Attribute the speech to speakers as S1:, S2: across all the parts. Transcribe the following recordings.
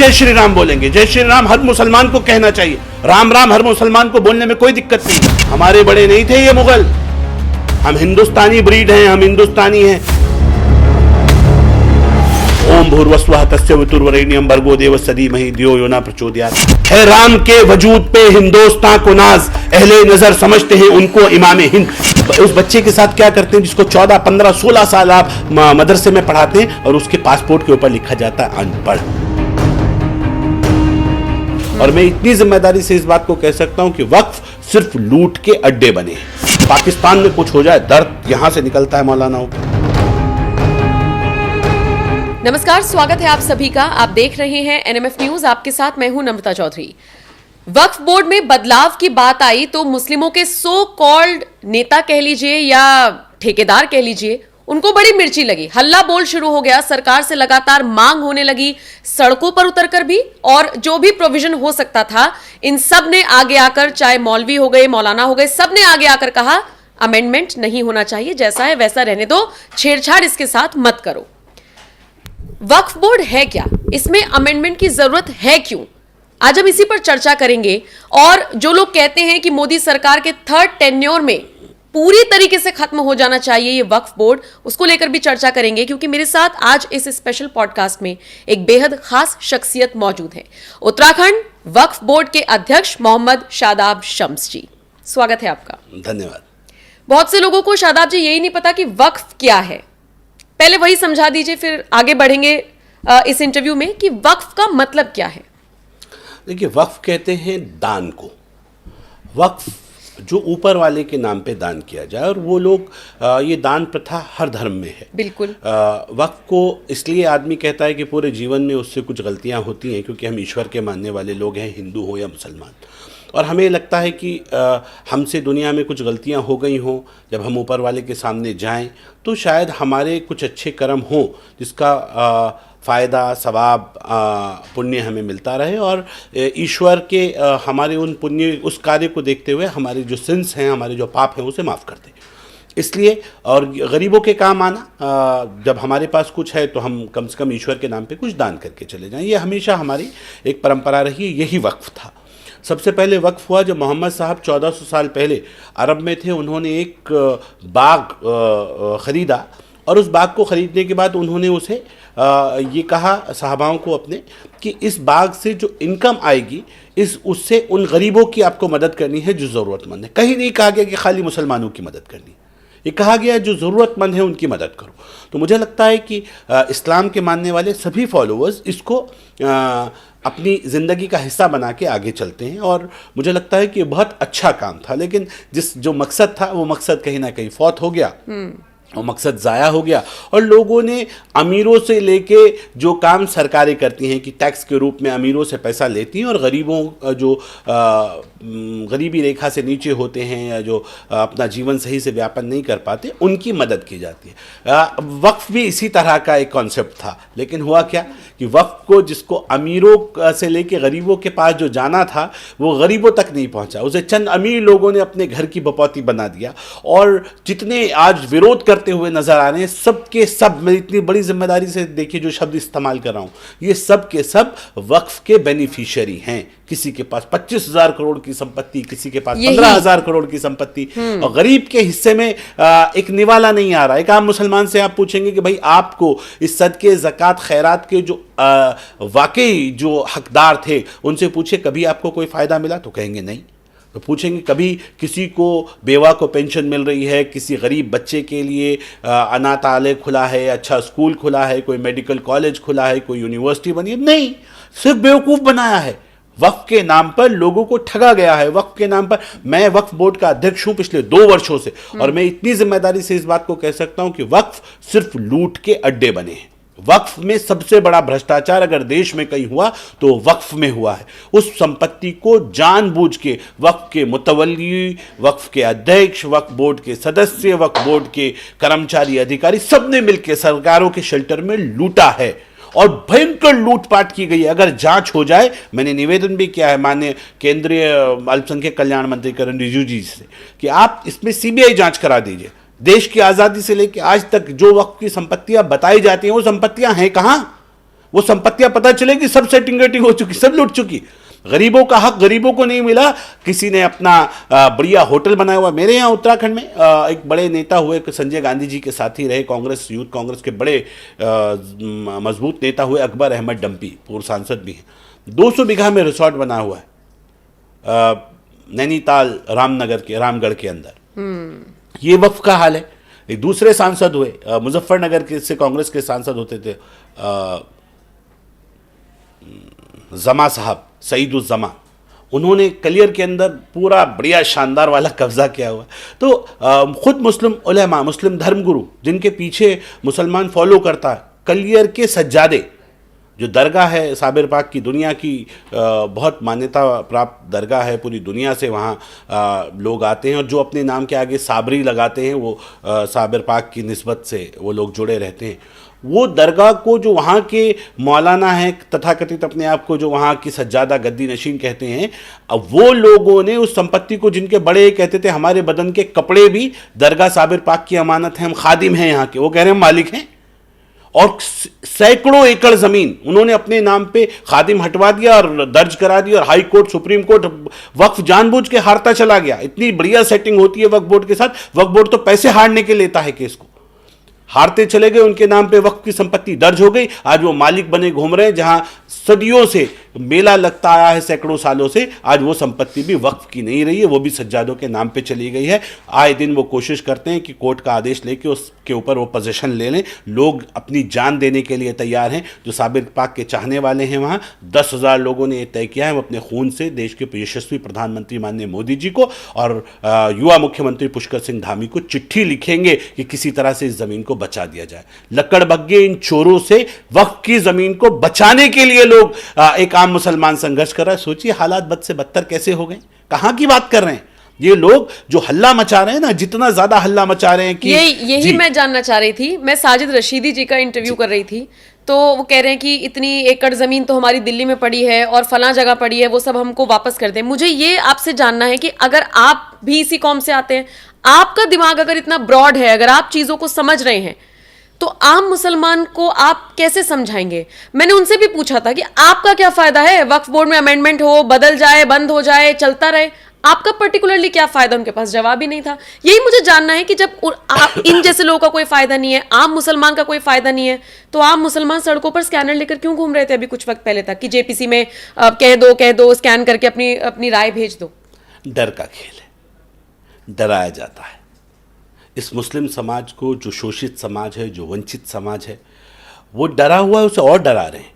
S1: जय श्री राम बोलेंगे। जय श्री राम हर मुसलमान को कहना चाहिए। राम राम हर मुसलमान को बोलने में कोई दिक्कत नहीं। हमारे बड़े नहीं थे ये मुगल। हम हिंदुस्तानी ब्रीड हैं, हम हिंदुस्तानी हैं। ओम भूर्भुवस्वः तस्य वितुर्वरेण्यं भर्गो देवस्य धीमहि धियो यो न प्रचोदयात्। है राम के वजूद पे हिंदुस्तान को नाज, अहले नजर समझते हैं उनको इमाम हिंद। उस बच्चे के साथ क्या करते हैं जिसको 14, 15, 16 साल आप मदरसे में पढ़ाते हैं और उसके पासपोर्ट के ऊपर लिखा जाता है अनपढ़। और मैं इतनी जिम्मेदारी से इस बात को कह सकता हूं कि वक्फ सिर्फ लूट के अड्डे बने हैं। पाकिस्तान में कुछ हो जाए दर्द यहां से निकलता है मौलानाओं को।
S2: नमस्कार, स्वागत है आप सभी का। आप देख रहे हैं एनएमएफ न्यूज। आपके साथ मैं हूं नम्रता चौधरी। वक्फ बोर्ड में बदलाव की बात आई तो मुस्लिमों के सो कॉल्ड नेता कह लीजिए या ठेकेदार कह लीजिए, उनको बड़ी मिर्ची लगी। हल्ला बोल शुरू हो गया। सरकार से लगातार मांग होने लगी, सड़कों पर उतरकर भी, और जो भी प्रोविजन हो सकता था इन सब ने आगे आकर, चाहे मौलवी हो गए, मौलाना हो गए, सब ने आगे आकर कहा अमेंडमेंट नहीं होना चाहिए, जैसा है वैसा रहने दो, छेड़छाड़ इसके साथ मत करो। वक्फ बोर्ड है क्या? इसमें अमेंडमेंट की जरूरत है क्यों? आज हम इसी पर चर्चा करेंगे। और जो लोग कहते हैं कि मोदी सरकार के थर्ड टेन्योर में पूरी तरीके से खत्म हो जाना चाहिए ये वक्फ बोर्ड, उसको लेकर भी चर्चा करेंगे, क्योंकि मेरे साथ आज इस स्पेशल पॉडकास्ट में एक बेहद खास शख्सियत मौजूद है। उत्तराखंड वक्फ बोर्ड के अध्यक्ष मोहम्मद शादाब शम्स जी, स्वागत है आपका।
S1: धन्यवाद।
S2: बहुत से लोगों को शादाब जी यही नहीं पता कि वक्फ क्या है। पहले वही समझा दीजिए, फिर आगे बढ़ेंगे इस इंटरव्यू में कि वक्फ का मतलब क्या है।
S1: देखिए, वक्फ कहते हैं दान को। वक्फ जो ऊपर वाले के नाम पे दान किया जाए, और वो लोग ये दान प्रथा हर धर्म में है।
S2: बिल्कुल।
S1: वक्फ को इसलिए आदमी कहता है कि पूरे जीवन में उससे कुछ गलतियां होती हैं, क्योंकि हम ईश्वर के मानने वाले लोग हैं, हिंदू हो या मुसलमान। और हमें लगता है कि हमसे दुनिया में कुछ गलतियां हो गई हों, जब हम ऊपर वाले के सामने जाएं तो शायद हमारे कुछ अच्छे कर्म हों जिसका फ़ायदा, सवाब, पुण्य हमें मिलता रहे, और ईश्वर के हमारे उन पुण्य, उस कार्य को देखते हुए हमारे जो सिंस हैं, हमारे जो पाप हैं, उसे माफ़ कर दें। इसलिए, और गरीबों के काम आना, जब हमारे पास कुछ है तो हम कम से कम ईश्वर के नाम पे कुछ दान करके चले जाएं, ये हमेशा हमारी एक परंपरा रही है। यही वक्फ था। सबसे पहले वक्फ हुआ जब मोहम्मद साहब 1400 साल पहले अरब में थे। उन्होंने एक बाग ख़रीदा, और उस बाग को ख़रीदने के बाद उन्होंने उसे ये कहा साहबाओं को अपने कि इस बाग से जो इनकम आएगी उससे उन गरीबों की आपको मदद करनी है जो ज़रूरतमंद है। कहीं नहीं कहा गया कि खाली मुसलमानों की मदद करनी है, ये कहा गया जो ज़रूरतमंद है उनकी मदद करो। तो मुझे लगता है कि इस्लाम के मानने वाले सभी फॉलोअर्स इसको अपनी ज़िंदगी का हिस्सा बना के आगे चलते हैं, और मुझे लगता है कि बहुत अच्छा काम था। लेकिन जो मकसद था वो मकसद कहीं ना कहीं फौत हो गया, वो मकसद ज़ाया हो गया, और लोगों ने अमीरों से लेके जो काम सरकारें करती हैं कि टैक्स के रूप में अमीरों से पैसा लेती हैं, और गरीबों जो गरीबी रेखा से नीचे होते हैं या जो अपना जीवन सही से व्यापन नहीं कर पाते, उनकी मदद की जाती है। वक्फ भी इसी तरह का एक कॉन्सेप्ट था। लेकिन हुआ क्या कि वक्फ को, जिसको अमीरों से लेके गरीबों के पास जो जाना था, वो गरीबों तक नहीं पहुंचा। उसे चंद अमीर लोगों ने अपने घर की बपौती बना दिया, और जितने आज विरोध करते हुए नजर आ रहे हैं, सब के सब, मैं इतनी बड़ी जिम्मेदारी से देखिए जो शब्द इस्तेमाल कर रहा हूं, ये सब के सब वक्फ के बेनिफिशियरी हैं। किसी के पास 25,000 करोड़ की संपत्ति, किसी के पास 15,000 करोड़ की संपत्ति, और गरीब के हिस्से में एक निवाला नहीं आ रहा। एक आम मुसलमान से आप पूछेंगे कि भाई आपको इस सदके, ज़कात, खैरात के जो वाकई जो हकदार थे उनसे पूछे कभी आपको कोई फ़ायदा मिला, तो कहेंगे नहीं। तो पूछेंगे कभी किसी को, बेवा को पेंशन मिल रही है, किसी गरीब बच्चे के लिए अनाथालय खुला है, अच्छा स्कूल खुला है, कोई मेडिकल कॉलेज खुला है, कोई यूनिवर्सिटी बनी है? नहीं, सिर्फ बेवकूफ़ बनाया है। वक्फ के नाम पर लोगों को ठगा गया है। वक्फ के नाम पर, मैं वक्फ बोर्ड का अध्यक्ष हूं पिछले 2 वर्षों से, और मैं इतनी जिम्मेदारी से इस बात को कह सकता हूं कि वक्फ सिर्फ लूट के अड्डे बने हैं। वक्फ में सबसे बड़ा भ्रष्टाचार अगर देश में कहीं हुआ तो वक्फ में हुआ है। उस संपत्ति को जानबूझ के वक्फ के मुतवल्ली, वक्फ के अध्यक्ष, वक्फ बोर्ड के सदस्य, वक्फ बोर्ड के कर्मचारी, अधिकारी, सबने मिलकर सरकारों के शेल्टर में लूटा है, और भयंकर लूटपाट की गई है। अगर जांच हो जाए, मैंने निवेदन भी किया है माननीय केंद्रीय अल्पसंख्यक कल्याण मंत्री किरण रिजिजू जी से कि आप इसमें सीबीआई जांच करा दीजिए। देश की आज़ादी से लेकर आज तक जो वक्फ की संपत्तियां बताई जाती हैं, वो संपत्तियां हैं कहां? वो संपत्तियां पता चलेगी सब सेटिंग वेटिंग हो चुकी, सब लूट चुकी। गरीबों का हक गरीबों को नहीं मिला। किसी ने अपना बढ़िया होटल बनाया हुआ। मेरे यहाँ उत्तराखंड में एक बड़े नेता हुए, संजय गांधी जी के साथी रहे, कांग्रेस, यूथ कांग्रेस के बड़े मजबूत नेता हुए, अकबर अहमद डंपी, पूर्व सांसद भी हैं। 200 बीघा में रिसोर्ट बना हुआ है नैनीताल रामगढ़ के अंदर। ये वक्फ का हाल है। एक दूसरे सांसद हुए मुजफ्फरनगर के से, कांग्रेस के सांसद होते थे जमा साहब, सईदुज़्ज़मा, उन्होंने कलियर के अंदर पूरा बढ़िया शानदार वाला कब्जा किया हुआ। तो खुद मुस्लिम उलेमा, मुस्लिम धर्मगुरु जिनके पीछे मुसलमान फॉलो करता है, कलियर के सज्जादे, जो दरगाह है साबिर पाक की, दुनिया की बहुत मान्यता प्राप्त दरगाह है, पूरी दुनिया से वहाँ लोग आते हैं, और जो अपने नाम के आगे साबरी लगाते हैं वो साबिर पाक की निस्बत से वो लोग जुड़े रहते हैं। वो दरगाह को, जो वहाँ के मौलाना हैं तथाकथित अपने आप को, जो वहाँ की सज्जादा गद्दी नशीन कहते हैं, अब वो लोगों ने उस संपत्ति को, जिनके बड़े कहते थे हमारे बदन के कपड़े भी दरगाह साबिर पाक की अमानत है, हम खादिम हैं यहाँ के, वो कह रहे हैं हम मालिक हैं, और सैकड़ों एकड़ जमीन उन्होंने अपने नाम पे खादिम हटवा दिया और दर्ज करा दिया, और हाई कोर्ट, सुप्रीम कोर्ट, वक्फ जानबूझ के हारता चला गया। इतनी बढ़िया सेटिंग होती है वक्फ बोर्ड के साथ, वक्फ बोर्ड तो पैसे हारने के लेता है केस को, हारते चले गए, उनके नाम पे वक्फ की संपत्ति दर्ज हो गई, आज वो मालिक बने घूम रहे हैं। जहां सदियों से मेला लगता आया है, सैकड़ों सालों से, आज वो संपत्ति भी वक्फ की नहीं रही है, वो भी सज्जादों के नाम पे चली गई है। आए दिन वो कोशिश करते हैं कि कोर्ट का आदेश लेके उसके ऊपर वो पोजीशन ले लें। लोग अपनी जान देने के लिए तैयार हैं, जो साबिर पाक के चाहने वाले हैं। वहाँ 10,000 लोगों ने तय किया है, वो अपने खून से देश के यशस्वी प्रधानमंत्री माननीय मोदी जी को और युवा मुख्यमंत्री पुष्कर सिंह धामी को चिट्ठी लिखेंगे कि किसी तरह से इस जमीन को बचा दिया जाए। लक्कड़बग्गे इन चोरों से वक्फ की जमीन को बचाने के लिए लोग एक आम मुसलमान संघर्ष कर रहा है। सोचिए हालात बद से बदतर कैसे हो गए, कहां की बात कर रहे हैं ये लोग, जो हल्ला मचा रहे हैं ना, जितना ज्यादा हल्ला मचा रहे हैं कि
S2: यही मैं जानना चाह रही थी। मैं साजिद रशीदी जी का इंटरव्यू कर रही थी, तो वो कह रहे हैं कि इतनी एकड़ जमीन तो हमारी दिल्ली में पड़ी है और फलां जगह पड़ी है, वो सब हमको वापस कर दें। मुझे ये आपसे जानना है कि अगर आप भी इसी कौम से आते हैं, आपका दिमाग अगर इतना ब्रॉड है, अगर आप चीजों को समझ रहे हैं, तो आम मुसलमान को आप कैसे समझाएंगे? मैंने उनसे भी पूछा था कि आपका क्या फायदा है, वक्फ बोर्ड में अमेंडमेंट हो, बदल जाए, बंद हो जाए, चलता रहे, आपका पर्टिकुलरली क्या फायदा? उनके पास जवाब ही नहीं था। यही मुझे जानना है कि जब इन जैसे लोगों का कोई फायदा नहीं है, आम मुसलमान का कोई फायदा नहीं है, तो आम मुसलमान सड़कों पर स्कैनर लेकर क्यों घूम रहे थे अभी कुछ वक्त पहले तक कि जेपीसी में कह दो स्कैन करके अपनी राय भेज दो?
S1: डर का खेल है, डराया जाता है। इस मुस्लिम समाज को, जो शोषित समाज है, जो वंचित समाज है, वो डरा हुआ है, उसे और डरा रहे हैं।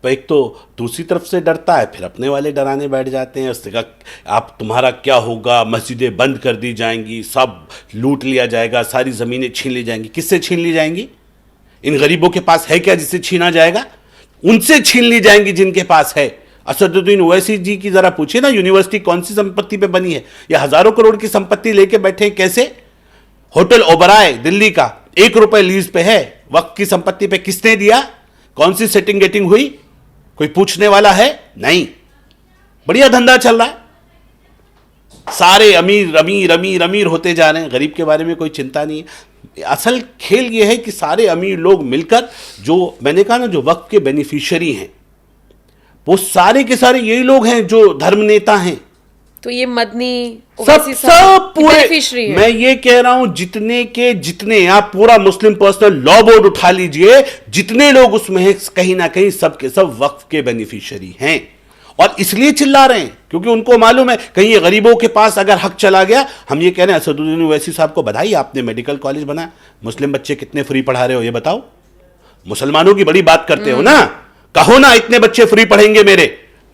S1: तो एक तो दूसरी तरफ से डरता है, फिर अपने वाले डराने बैठ जाते हैं। उसने कहा आप, तुम्हारा क्या होगा, मस्जिदें बंद कर दी जाएंगी, सब लूट लिया जाएगा, सारी ज़मीनें छीन ली जाएंगी। किससे छीन ली जाएंगी? इन गरीबों के पास है क्या जिससे छीना जाएगा? उनसे छीन ली जाएंगी जिनके पास है। असदुद्दीन ओवैसी जी की ज़रा पूछिए ना, यूनिवर्सिटी कौन सी संपत्ति पे बनी है? ये हज़ारों करोड़ की संपत्ति लेके बैठे हैं, कैसे? होटल ओबराय दिल्ली का 1 रुपए लीज पे है, वक्त की संपत्ति पे किसने दिया? कौन सी सेटिंग गेटिंग हुई? कोई पूछने वाला है? नहीं। बढ़िया धंधा चल रहा है, सारे अमीर अमीर अमीर अमीर होते जा रहे हैं, गरीब के बारे में कोई चिंता नहीं है। असल खेल यह है कि सारे अमीर लोग मिलकर, जो मैंने कहा ना, जो वक्त के बेनिफिशियरी हैं, वो सारे के सारे यही लोग हैं जो धर्म नेता हैं।
S2: तो ये मदनी
S1: सब पूरे, मैं ये कह रहा हूं, जितने के जितने, आप पूरा मुस्लिम पर्सनल लॉ बोर्ड उठा लीजिए, जितने लोग उसमें हैं, कहीं ना कहीं सब के सब वक्फ के बेनिफिशियरी हैं। और इसलिए चिल्ला रहे हैं क्योंकि उनको मालूम है कहीं ये गरीबों के पास अगर हक चला गया। हम ये कह रहे हैं असदुद्दीन ओवैसी साहब को बधाई, आपने मेडिकल कॉलेज बनाया, मुस्लिम बच्चे कितने फ्री पढ़ा रहे हो ये बताओ। मुसलमानों की बड़ी बात करते हो ना, कहो ना इतने बच्चे फ्री पढ़ेंगे,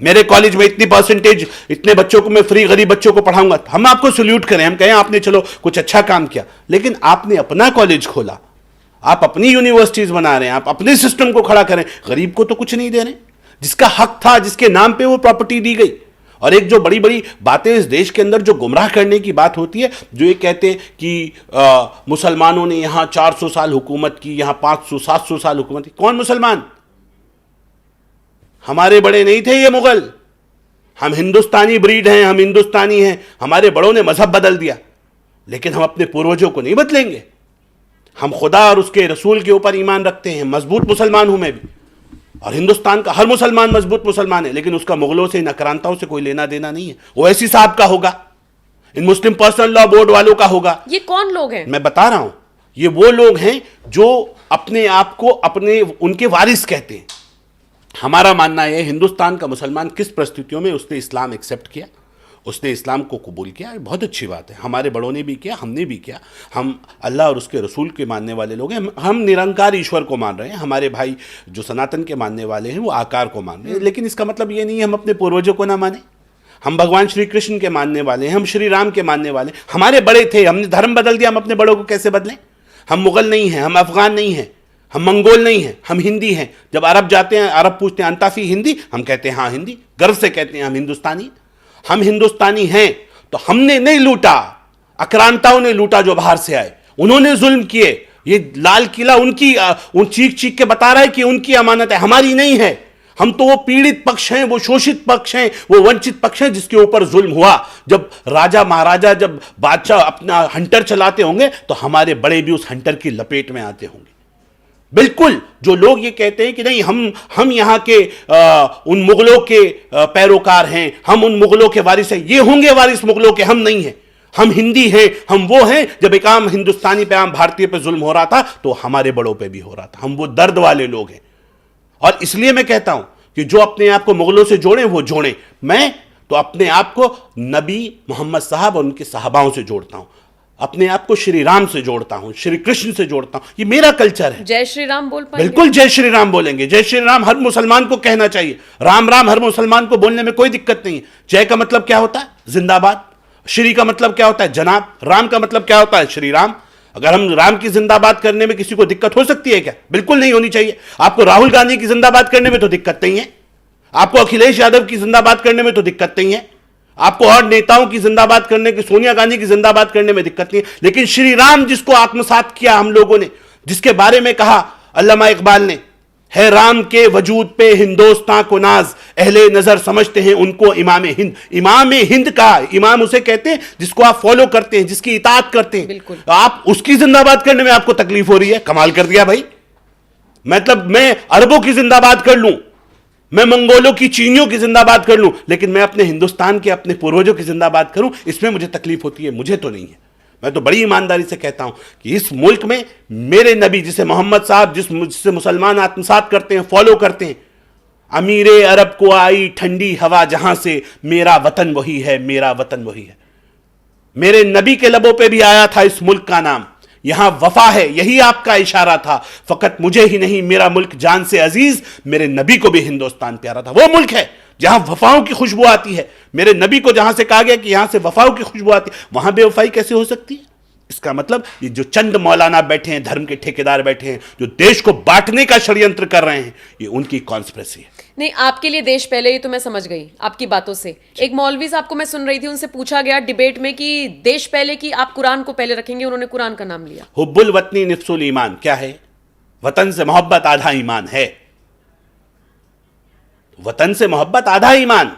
S1: मेरे कॉलेज में इतनी परसेंटेज, इतने बच्चों को मैं फ्री, गरीब बच्चों को पढ़ाऊंगा। हम आपको सल्यूट करें, हम कहें आपने चलो कुछ अच्छा काम किया, लेकिन आपने अपना कॉलेज खोला, आप अपनी यूनिवर्सिटीज बना रहे हैं, आप अपने सिस्टम को खड़ा करें, गरीब को तो कुछ नहीं दे रहे। जिसका हक था, जिसके नाम पे वो प्रॉपर्टी दी गई। और एक जो बड़ी बड़ी बातें इस देश के अंदर जो गुमराह करने की बात होती है, जो ये कहते हैं कि मुसलमानों ने यहां 400 साल हुकूमत की, यहां 500-700 साल हुकूमत की। कौन मुसलमान? हमारे बड़े नहीं थे ये मुगल, हम हिंदुस्तानी ब्रीड हैं, हम हिंदुस्तानी हैं। हमारे बड़ों ने मजहब बदल दिया, लेकिन हम अपने पूर्वजों को नहीं बदलेंगे। हम खुदा और उसके रसूल के ऊपर ईमान रखते हैं, मजबूत मुसलमान हूं मैं भी। और हिंदुस्तान का हर मुसलमान मजबूत मुसलमान है, लेकिन उसका मुगलों से, इन आक्रांताओं से कोई लेना देना नहीं है। ओवैसी साहब का होगा, इन मुस्लिम पर्सनल लॉ बोर्ड वालों का होगा।
S2: ये कौन लोग हैं?
S1: मैं बता रहा हूं, ये वो लोग हैं जो अपने आप को उनके वारिस कहते हैं। हमारा मानना है हिंदुस्तान का मुसलमान किस परिस्थितियों में उसने इस्लाम एक्सेप्ट किया, उसने इस्लाम को कबूल किया, बहुत अच्छी बात है। हमारे बड़ों ने भी किया, हमने भी किया। हम अल्लाह और उसके रसूल के मानने वाले लोग हैं। हम निरंकार ईश्वर को मान रहे हैं। हमारे भाई जो सनातन के मानने वाले हैं वो आकार को मान रहे हैं। लेकिन इसका मतलब ये नहीं है हम अपने पूर्वजों को ना माने। हम भगवान श्री कृष्ण के मानने वाले हैं, हम श्री राम के मानने वाले हैं। हमारे बड़े थे, हमने धर्म बदल दिया, हम अपने बड़ों को कैसे बदलें? हम मुगल नहीं हैं, हम अफगान नहीं हैं, हम मंगोल नहीं हैं, हम हिंदी हैं। जब अरब जाते हैं, अरब पूछते हैं अंताफी हिंदी, हम कहते हैं हाँ हिंदी, गर्व से कहते हैं हम हिंदुस्तानी। हम हिंदुस्तानी हैं तो हमने नहीं लूटा, आक्रांताओं ने लूटा जो बाहर से आए, उन्होंने जुल्म किए। ये लाल किला उनकी उन चीख चीख के बता रहा है कि उनकी अमानत है, हमारी नहीं है। हम तो वो पीड़ित पक्ष हैं, वो शोषित पक्ष हैं, वो वंचित पक्ष हैं जिसके ऊपर जुल्म हुआ। जब राजा महाराजा, जब बादशाह अपना हंटर चलाते होंगे तो हमारे बड़े भी उस हंटर की लपेट में आते होंगे। बिल्कुल, जो लोग ये कहते हैं कि नहीं हम यहाँ के उन मुगलों के पैरोकार हैं, हम उन मुगलों के वारिस हैं, ये होंगे वारिस मुगलों के, हम नहीं हैं। हम हिंदी हैं, हम वो हैं। जब एक आम हिंदुस्तानी पे, आम भारतीय पे जुल्म हो रहा था तो हमारे बड़ों पे भी हो रहा था। हम वो दर्द वाले लोग हैं। और इसलिए मैं कहता हूं कि जो अपने आप को मुगलों से जोड़े वो जोड़े। मैं तो अपने आप को नबी मोहम्मद साहब और उनके साहबाओं से जोड़ता हूं, अपने आप को श्री राम से जोड़ता हूं, श्री कृष्ण से जोड़ता हूं। ये मेरा कल्चर है।
S2: जय श्री राम बोल पाएंगे?
S1: बिल्कुल जय श्री राम बोलेंगे। जय श्री राम हर मुसलमान को कहना चाहिए। राम राम हर मुसलमान को बोलने में कोई दिक्कत नहीं है। जय का मतलब क्या होता है? जिंदाबाद। श्री का मतलब क्या होता है? जनाब। राम का मतलब क्या होता है? श्री राम। अगर हम राम की जिंदाबाद करने में किसी को दिक्कत हो सकती है क्या? बिल्कुल नहीं होनी चाहिए। आपको राहुल गांधी की जिंदाबाद करने में तो दिक्कत नहीं है, आपको अखिलेश यादव की जिंदाबाद करने में तो दिक्कत नहीं है, आपको और नेताओं की जिंदाबाद करने की, सोनिया गांधी की जिंदाबाद करने में दिक्कत नहीं है। लेकिन श्री राम जिसको आत्मसात किया हम लोगों ने, जिसके बारे में कहा अल्लामा इकबाल ने, है राम के वजूद पे हिंदुस्तां को नाज, अहले नजर समझते हैं उनको इमाम हिंद। इमाम हिंद का इमाम उसे कहते हैं जिसको आप फॉलो करते हैं, जिसकी इताअत करते हैं।
S2: बिल्कुल।
S1: आप उसकी जिंदाबाद करने में आपको तकलीफ हो रही है? कमाल कर दिया भाई। मतलब मैं अरबों की जिंदाबाद कर लूं, मैं मंगोलों की, चीनियों की जिंदाबाद कर लूं, लेकिन मैं अपने हिंदुस्तान के, अपने पूर्वजों की जिंदाबाद करूं, इसमें मुझे तकलीफ होती है? मुझे तो नहीं है। मैं तो बड़ी ईमानदारी से कहता हूं कि इस मुल्क में मेरे नबी, जिसे मोहम्मद साहब, जिससे मुसलमान आत्मसात करते हैं, फॉलो करते हैं, अमीरे अरब को आई ठंडी हवा जहां से, मेरा वतन वही है, मेरा वतन वही है। मेरे नबी के लबों पे भी आया था इस मुल्क का नाम, यहां वफा है, यही आपका इशारा था। फकत मुझे ही नहीं, मेरा मुल्क जान से अजीज, मेरे नबी को भी हिंदुस्तान प्यारा था। वो मुल्क है जहां वफाओं की खुशबू आती है। मेरे नबी को जहां से कहा गया कि यहां से वफाओं की खुशबू आती है, वहां बेवफाई कैसे हो सकती है? इसका मतलब ये जो चंद मौलाना बैठे हैं, धर्म के ठेकेदार बैठे हैं, जो देश को बांटने का षड्यंत्र कर रहे हैं, ये उनकी कॉन्स्पिरेसी है।
S2: नहीं, आपके लिए देश पहले, ये तो मैं समझ गई आपकी बातों से। एक मौलवी साहब को मैं सुन रही थी, उनसे पूछा गया डिबेट में कि देश पहले की आप कुरान को पहले रखेंगे, उन्होंने कुरान का नाम लिया।
S1: हुब्बुल वतनी निफ्सुल ईमान क्या है? वतन से मोहब्बत आधा ईमान है। वतन से मोहब्बत आधा ईमान।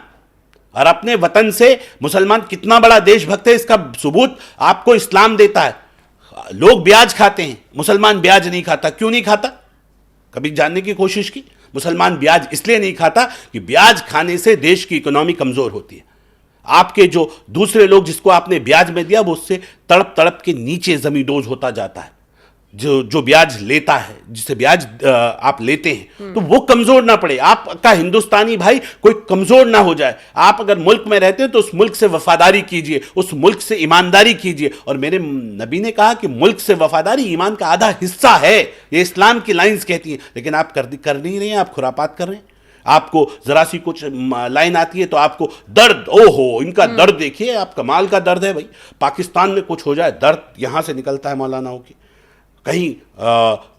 S1: और अपने वतन से मुसलमान कितना बड़ा देशभक्त है, इसका सबूत आपको इस्लाम देता है। लोग ब्याज खाते हैं, मुसलमान ब्याज नहीं खाता। क्यों नहीं खाता? कभी जानने की कोशिश की? मुसलमान ब्याज इसलिए नहीं खाता कि ब्याज खाने से देश की इकोनॉमी कमजोर होती है। आपके जो दूसरे लोग जिसको आपने ब्याज में दिया, वो उससे तड़प तड़प के नीचे जमींदोज होता जाता है। जो ब्याज लेता है, जिससे ब्याज आप लेते हैं, तो वो कमजोर ना पड़े। आपका हिंदुस्तानी भाई कोई कमजोर ना हो जाए। आप अगर मुल्क में रहते हैं तो उस मुल्क से वफादारी कीजिए, उस मुल्क से ईमानदारी कीजिए। और मेरे नबी ने कहा कि मुल्क से वफादारी ईमान का आधा हिस्सा है, ये इस्लाम की लाइंस कहती हैं। लेकिन आप कर नहीं रहे हैं, आप खुरापात कर रहे हैं। आपको जरा सी कुछ लाइन आती है तो आपको दर्द, ओहो इनका दर्द देखिए, आप कमाल का दर्द है भाई। पाकिस्तान में कुछ हो जाए, दर्द यहां से निकलता है मौलानाओं की। कहीं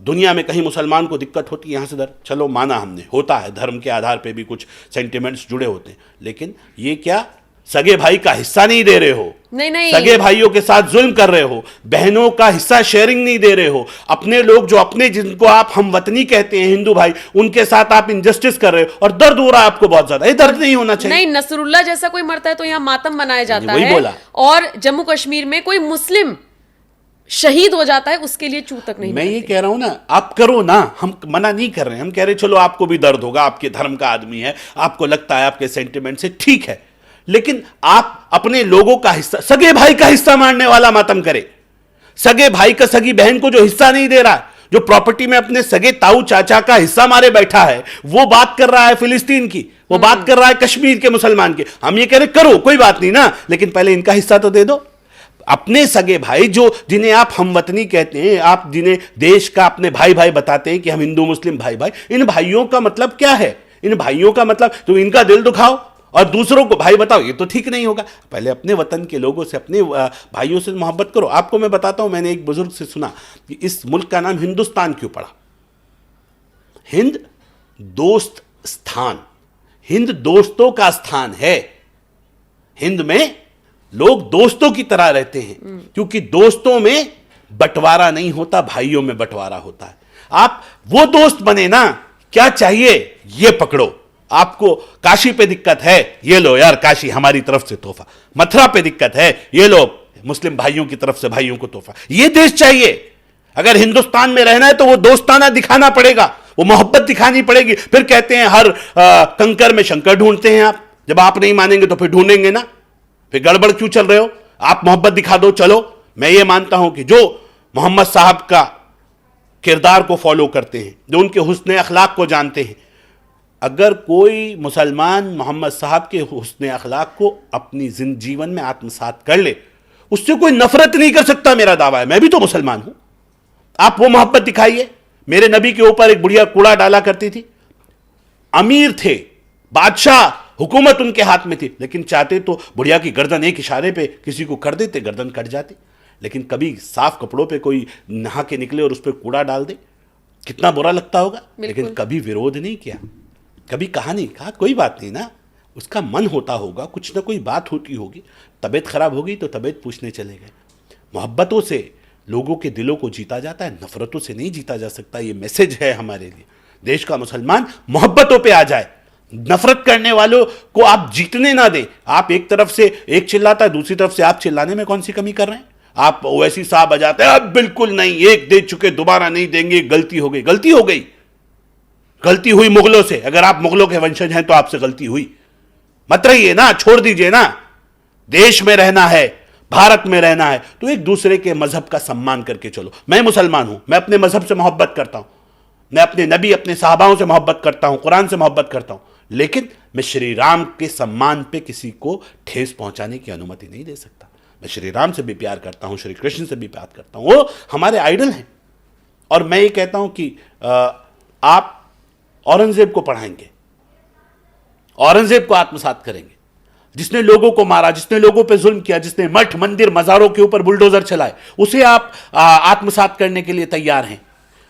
S1: दुनिया में कहीं मुसलमान को दिक्कत होती है, यहाँ से दर, चलो माना हमने, होता है, धर्म के आधार पे भी कुछ सेंटिमेंट्स जुड़े होते हैं। लेकिन ये क्या सगे भाई का हिस्सा नहीं दे रहे हो?
S2: नहीं।
S1: सगे भाइयों के साथ जुल्म कर रहे हो, बहनों का हिस्सा शेयरिंग नहीं दे रहे हो। अपने लोग जो अपने, जिनको आप हमवतनी कहते हैं, हिंदू भाई, उनके साथ आप इनजस्टिस कर रहे हो और दर्द हो रहा है आपको बहुत ज्यादा। ये दर्द नहीं होना चाहिए।
S2: नहीं, नसरुल्ला जैसा कोई मरता है तो यहाँ मातम मनाया जाता
S1: वही
S2: है।
S1: बोला।
S2: और जम्मू कश्मीर में कोई मुस्लिम शहीद हो जाता है उसके लिए चूक तक नहीं
S1: मैं ये
S2: निकलती।
S1: कह रहा हूं ना, आप करो ना, हम मना नहीं कर रहे हैं, हम कह रहे हैं चलो आपको भी दर्द होगा, आपके धर्म का आदमी है, आपको लगता है आपके सेंटिमेंट से, ठीक है, लेकिन आप अपने लोगों का हिस्सा, सगे भाई का हिस्सा मारने वाला मातम करे। सगे भाई का सगी बहन को जो हिस्सा नहीं दे रहा है, जो प्रॉपर्टी में अपने सगे ताऊ चाचा का हिस्सा मारे बैठा है, वो बात कर रहा है फिलिस्तीन की, वो बात कर रहा है कश्मीर के मुसलमान की। हम ये कह रहे करो, कोई बात नहीं ना, लेकिन पहले इनका हिस्सा तो दे दो। अपने सगे भाई जो जिन्हें आप हमवतनी कहते हैं, आप जिन्हें देश का अपने भाई भाई बताते हैं कि हम हिंदू मुस्लिम भाई भाई, इन भाइयों का मतलब क्या है? इन भाइयों का मतलब तो इनका दिल दुखाओ और दूसरों को भाई बताओ, ये तो ठीक नहीं होगा। पहले अपने वतन के लोगों से, अपने भाइयों से मोहब्बत करो। आपको मैं बताता हूं, मैंने एक बुजुर्ग से सुना कि इस मुल्क का नाम हिंदुस्तान क्यों पड़ा। हिंद दोस्त स्थान, हिंद दोस्तों का स्थान है। हिंद में लोग दोस्तों की तरह रहते हैं, क्योंकि दोस्तों में बंटवारा नहीं होता, भाइयों में बंटवारा होता है। आप वो दोस्त बने ना, क्या चाहिए ये पकड़ो। आपको काशी पे दिक्कत है, ये लो यार काशी हमारी तरफ से तोहफा। मथुरा पे दिक्कत है, ये लो मुस्लिम भाइयों की तरफ से भाइयों को तोहफा। ये देश चाहिए। अगर हिंदुस्तान में रहना है तो वो दोस्ताना दिखाना पड़ेगा, वो मोहब्बत दिखानी पड़ेगी। फिर कहते हैं हर कंकर में शंकर ढूंढते हैं आप। जब आप नहीं मानेंगे तो फिर ढूंढेंगे ना, फिर गड़बड़ क्यों चल रहे हो? आप मोहब्बत दिखा दो, चलो। मैं ये मानता हूं कि जो मोहम्मद साहब का किरदार को फॉलो करते हैं, जो उनके हुस्न अखलाक को जानते हैं, अगर कोई मुसलमान मोहम्मद साहब के हुस्न अखलाक को अपनी जीवन में आत्मसात कर ले, उससे कोई नफरत नहीं कर सकता। मेरा दावा है, मैं भी तो मुसलमान हूं। आप वो मोहब्बत दिखाइए। मेरे नबी के ऊपर एक बुढ़िया कूड़ा डाला करती थी, अमीर थे, बादशाह, हुकूमत उनके हाथ में थी, लेकिन चाहते तो बुढ़िया की गर्दन एक इशारे पे किसी को कर देते, गर्दन कट जाती। लेकिन कभी साफ कपड़ों पे कोई नहा के निकले और उस पर कूड़ा डाल दे, कितना बुरा लगता होगा। लेकिन कभी विरोध नहीं किया, कभी कहा नहीं, कहा कोई बात नहीं ना, उसका मन होता होगा, कुछ ना कोई बात होती होगी, तबीयत खराब होगी तो तबीयत पूछने चले गए। मोहब्बतों से लोगों के दिलों को जीता जाता है, नफरतों से नहीं जीता जा सकता। ये मैसेज है हमारे लिए। देश का मुसलमान मोहब्बतों पे आ जाए, नफरत करने वालों को आप जीतने ना दें। आप एक तरफ से एक चिल्लाता है, दूसरी तरफ से आप चिल्लाने में कौन सी कमी कर रहे हैं? आप ओवैसी साहब आ जाते हैं, अब बिल्कुल नहीं, एक दे चुके दोबारा नहीं देंगे, गलती हो गई। गलती हो गई, गलती हुई मुगलों से। अगर आप मुगलों के वंशज हैं तो आपसे गलती हुई, मत रहिए ना, छोड़ दीजिए ना। देश में रहना है, भारत में रहना है तो एक दूसरे के मजहब का सम्मान करके चलो। मैं मुसलमान हूं, मैं अपने मजहब से मोहब्बत करता हूं, मैं अपने नबी, अपने साहबाओं से मोहब्बत करता हूं, कुरान से मोहब्बत करता हूं, लेकिन मैं श्री राम के सम्मान पे किसी को ठेस पहुंचाने की अनुमति नहीं दे सकता। मैं श्री राम से भी प्यार करता हूं, श्री कृष्ण से भी प्यार करता हूं, वो हमारे आइडल हैं। और मैं ये कहता हूं कि आप औरंगजेब को पढ़ाएंगे, औरंगजेब को आत्मसात करेंगे, जिसने लोगों को मारा, जिसने लोगों पे जुल्म किया, जिसने मठ मंदिर मजारों के ऊपर बुलडोजर चलाए, उसे आप आत्मसात करने के लिए तैयार हैं।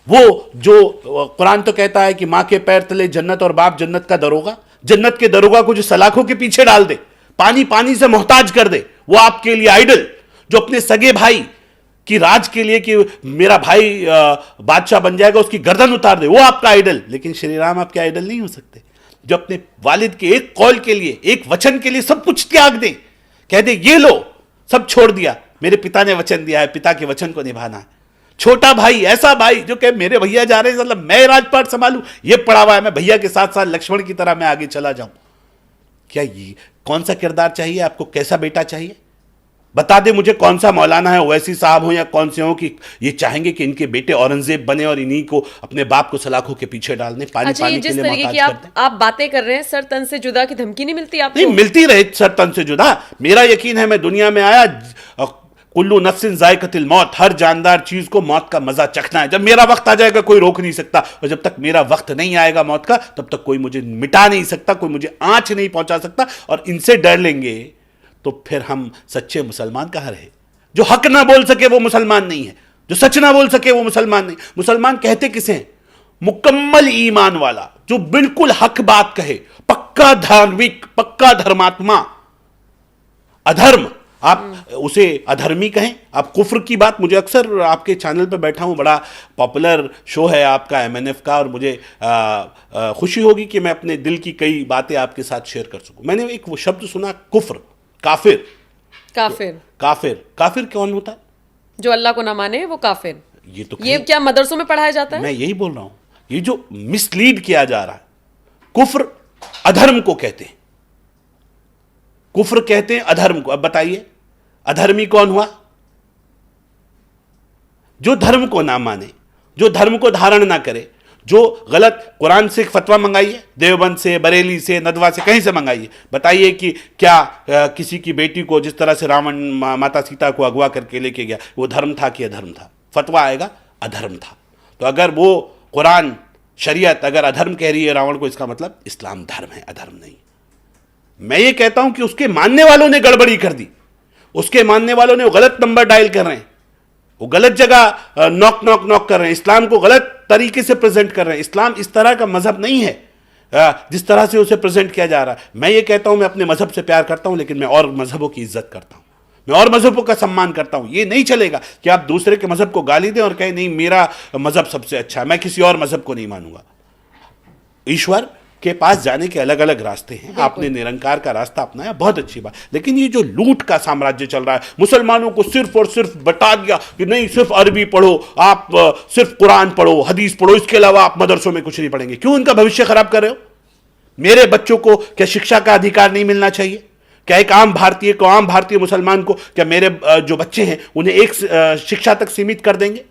S1: वो जो कुरान तो कहता है कि मां के पैर तले जन्नत और बाप जन्नत का दरोगा, जन्नत के दरोगा को जो सलाखों के पीछे डाल दे, पानी पानी से मोहताज कर दे, वो आपके लिए आइडल। जो अपने सगे भाई की राज के लिए कि मेरा भाई बादशाह बन जाएगा, उसकी गर्दन उतार दे, वो आपका आइडल। लेकिन श्री राम आपके आइडल नहीं हो सकते। जो अपने वालिद के एक कौल के लिए, एक वचन के लिए सब कुछ त्याग दे, कह दे ये लो, सब छोड़ दिया, मेरे पिता ने वचन दिया है, पिता के वचन को निभाना है। छोटा भाई, ऐसा भाई जो कहे मेरे भैया जा रहे हैं, मतलब मैं राजपाट संभालूं, ये पड़ा हुआ है, मैं भैया के साथ साथ लक्ष्मण की तरह मैं आगे चला जाऊं। क्या ये कौन सा किरदार चाहिए आपको? कैसा बेटा चाहिए? बता दे मुझे, कौन सा मौलाना है, ओवैसी साहब हो या कौन से हो, कि ये चाहेंगे कि इनके बेटे औरंगजेब बने और इन्हीं को अपने बाप को सलाखों के पीछे डालने, पानी पानी के लिए मोहताज कर दें।
S2: आप बातें कर रहे हैं, सर तन से जुदा की धमकी नहीं मिलती आपको?
S1: नहीं मिलती रहे सर तन से जुदा। मेरा यकीन है, मैं दुनिया में आया, कुल्लू नफ्सिन जायकतिल मौत, हर जानदार चीज को मौत का मजा चखना है। जब मेरा वक्त आ जाएगा कोई रोक नहीं सकता, और जब तक मेरा वक्त नहीं आएगा मौत का, तब तक कोई मुझे मिटा नहीं सकता, कोई मुझे आंच नहीं पहुंचा सकता। और इनसे डर लेंगे तो फिर हम सच्चे मुसलमान कहाँ रहे? जो हक ना बोल सके वो मुसलमान नहीं है, जो सच ना बोल सके वो मुसलमान नहीं। मुसलमान कहते किसे हैं? मुकम्मल ईमान वाला, जो बिल्कुल हक बात कहे, पक्का धार्मिक, पक्का धर्मात्मा। अधर्म, आप उसे अधर्मी कहें, आप कुफ्र की बात, मुझे अक्सर आपके चैनल पर बैठा हूं, बड़ा पॉपुलर शो है आपका MNF का, और मुझे खुशी होगी कि मैं अपने दिल की कई बातें आपके साथ शेयर कर सकूं। मैंने एक वो शब्द सुना, कुफ्र, काफिर।
S2: काफिर,
S1: काफिर, काफिर कौन होता है?
S2: जो अल्लाह को ना माने वो काफिर।
S1: ये
S2: क्या मदरसों में पढ़ाया जाता है?
S1: मैं यही बोल रहा हूं, ये जो मिसलीड किया जा रहा है, कुफ्र अधर्म को कहते हैं, कुफ्र कहते हैं अधर्म को। अब बताइए अधर्मी कौन हुआ? जो धर्म को ना माने, जो धर्म को धारण ना करे, जो गलत कुरान से फतवा मंगाइए, देवबंद से, बरेली से, नदवा से, कहीं से मंगाइए, बताइए कि क्या किसी की बेटी को जिस तरह से रावण माता सीता को अगवा करके लेके गया, वो धर्म था कि अधर्म था? फतवा आएगा अधर्म था। तो अगर वो कुरान शरीयत अगर अधर्म कह रही है रावण को, इसका मतलब इस्लाम धर्म है, अधर्म नहीं। मैं ये कहता हूं कि उसके मानने वालों ने गड़बड़ी कर दी, उसके मानने वालों ने गलत नंबर डायल कर रहे हैं, वो गलत जगह नॉक नॉक नॉक कर रहे हैं, इस्लाम को गलत तरीके से प्रेजेंट कर रहे हैं। इस्लाम इस तरह का मजहब नहीं है जिस तरह से उसे प्रेजेंट किया जा रहा है। मैं ये कहता हूं मैं अपने मजहब से प्यार करता हूं, लेकिन मैं और मजहबों की इज्जत करता हूं, मैं और मजहबों का सम्मान करता हूं। ये नहीं चलेगा कि आप दूसरे के मजहब को गाली दें और कहें नहीं मेरा मजहब सबसे अच्छा है, मैं किसी और मजहब को नहीं मानूंगा। ईश्वर के पास जाने के अलग अलग रास्ते हैं, आपने निरंकार का रास्ता अपनाया, बहुत अच्छी बात। लेकिन ये जो लूट का साम्राज्य चल रहा है, मुसलमानों को सिर्फ और सिर्फ बता दिया कि नहीं सिर्फ अरबी पढ़ो, आप सिर्फ कुरान पढ़ो, हदीस पढ़ो, इसके अलावा आप मदरसों में कुछ नहीं पढ़ेंगे। क्यों उनका भविष्य खराब कर रहे हो? मेरे बच्चों को क्या शिक्षा का अधिकार नहीं मिलना चाहिए? क्या एक आम भारतीय को, आम भारतीय मुसलमान को, क्या मेरे जो बच्चे हैं उन्हें एक शिक्षा तक सीमित कर देंगे?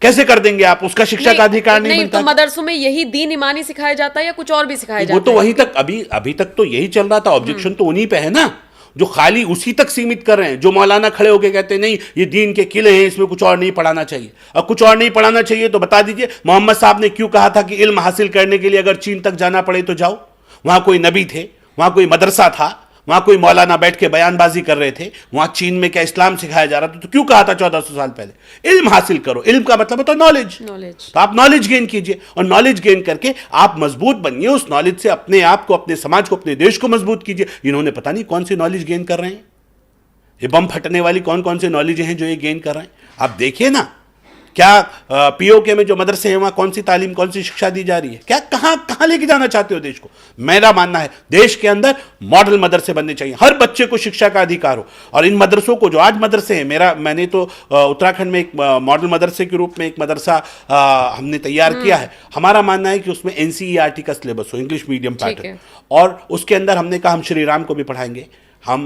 S1: कैसे कर देंगे आप? उसका शिक्षा का अधिकार नहीं मिलता।
S2: तो मदरसों में यही दीन ईमानी सिखाया जाता है या कुछ और भी सिखाया जाता है?
S1: वो तो वहीं तक अभी तक तो यही चल रहा था। ऑब्जेक्शन तो उन्हीं पे है ना जो खाली उसी तक सीमित कर रहे हैं, जो मौलाना खड़े होकर कहते हैं नहीं ये दीन के किले हैं, इसमें कुछ और नहीं पढ़ाना चाहिए। अब कुछ और नहीं पढ़ाना चाहिए तो बता दीजिए मोहम्मद साहब ने क्यों कहा था कि इल्म हासिल करने के लिए अगर चीन तक जाना पड़े तो जाओ? वहां कोई नबी थे, वहां कोई मदरसा था, वहां कोई मौलाना बैठ के बयानबाजी कर रहे थे, वहां चीन में क्या इस्लाम सिखाया जा रहा था? तो क्यों कहा था 1400 साल पहले इल्म हासिल करो? इल्म का मतलब होता है नॉलेज। तो आप नॉलेज गेन कीजिए और नॉलेज गेन करके आप मजबूत बनिए, उस नॉलेज से अपने आप को, अपने समाज को, अपने देश को मजबूत कीजिए। इन्होंने पता नहीं कौन सी नॉलेज गेन कर रहे हैं, ये बम फटने वाली कौन कौन से नॉलेज हैं जो ये गेन कर रहे हैं। आप देखिए ना, क्या पीओके में जो मदरसे हैं वहां कौन सी तालीम, कौन सी शिक्षा दी जा रही है? क्या कहां लेके जाना चाहते हो देश को? मेरा मानना है देश के अंदर मॉडल मदरसे बनने चाहिए, हर बच्चे को शिक्षा का अधिकार हो। और इन मदरसों को जो आज मदरसे हैं, मैंने तो उत्तराखंड में एक मॉडल मदरसे के रूप में एक मदरसा हमने तैयार किया है। हमारा मानना है कि उसमें NCERT का सिलेबस हो, इंग्लिश मीडियम पैटर्न, और उसके अंदर हमने कहा हम श्री राम को भी पढ़ाएंगे, हम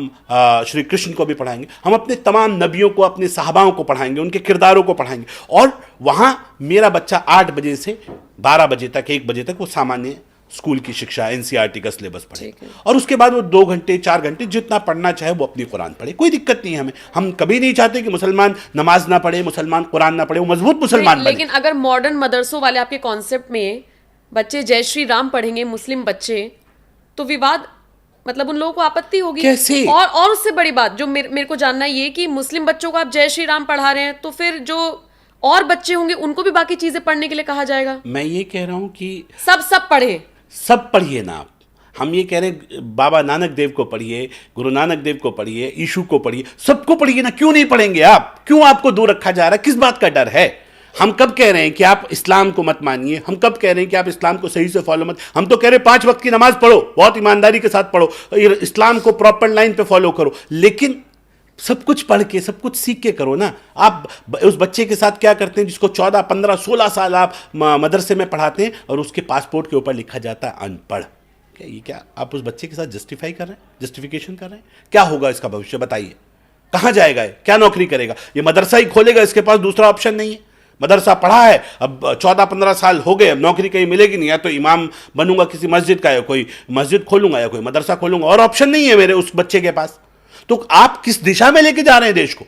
S1: श्री कृष्ण को भी पढ़ाएंगे, हम अपने तमाम नबियों को, अपने सहाबाओं को पढ़ाएंगे, उनके किरदारों को पढ़ाएंगे। और वहाँ मेरा बच्चा 8 बजे से 12 बजे तक, 1 बजे तक वो सामान्य स्कूल की शिक्षा NCERT का सिलेबस पढ़े, और उसके बाद वो 2 घंटे 4 घंटे जितना पढ़ना चाहे वो अपनी कुरान पढ़े। कोई दिक्कत नहीं है हमें। हम कभी नहीं चाहते कि मुसलमान नमाज ना पढ़े, मुसलमान कुरान ना पढ़े, वो मजबूत मुसलमान बने।
S2: लेकिन अगर मॉडर्न मदरसों वाले आपके कॉन्सेप्ट में बच्चे जय श्री राम पढ़ेंगे, मुस्लिम बच्चे, तो विवाद, मतलब उन लोगों को आपत्ति होगी।
S1: कैसे?
S2: और उससे बड़ी बात जो मेरे को जानना ये कि मुस्लिम बच्चों को आप जय श्री राम पढ़ा रहे हैं, तो फिर जो और बच्चे होंगे उनको भी बाकी चीजें पढ़ने के लिए कहा जाएगा।
S1: मैं ये कह रहा हूं कि
S2: सब पढ़े,
S1: सब पढ़िए ना आप। हम ये कह रहे बाबा नानक देव को पढ़िए, गुरु नानक देव को पढ़िए, यीशु को पढ़िए, सबको पढ़िए ना। क्यों नहीं पढ़ेंगे आप? क्यों आपको दूर रखा जा रहा है? किस बात का डर है? हम कब कह रहे हैं कि आप इस्लाम को मत मानिए? हम कब कह रहे हैं कि आप इस्लाम को सही से फॉलो मत? हम तो कह रहे हैं 5 वक्त की नमाज पढ़ो, बहुत ईमानदारी के साथ पढ़ो, इस्लाम को प्रॉपर लाइन पे फॉलो करो, लेकिन सब कुछ पढ़ के, सब कुछ सीख के करो ना। आप उस बच्चे के साथ क्या करते हैं जिसको 14, 15, 16 साल आप मदरसे में पढ़ाते हैं और उसके पासपोर्ट के ऊपर लिखा जाता है अनपढ़? क्या आप उस बच्चे के साथ जस्टिफाई कर रहे हैं, जस्टिफिकेशन कर रहे हैं? क्या होगा इसका भविष्य बताइए? कहाँ जाएगा? क्या नौकरी करेगा? ये मदरसा ही खोलेगा, इसके पास दूसरा ऑप्शन नहीं है। मदरसा पढ़ा है, अब 14-15 साल हो गए, अब नौकरी कहीं मिलेगी नहीं, या तो इमाम बनूंगा किसी मस्जिद का, या कोई मस्जिद खोलूंगा, या कोई मदरसा खोलूंगा, और ऑप्शन नहीं है मेरे उस बच्चे के पास। तो आप किस दिशा में लेके जा रहे हैं देश को?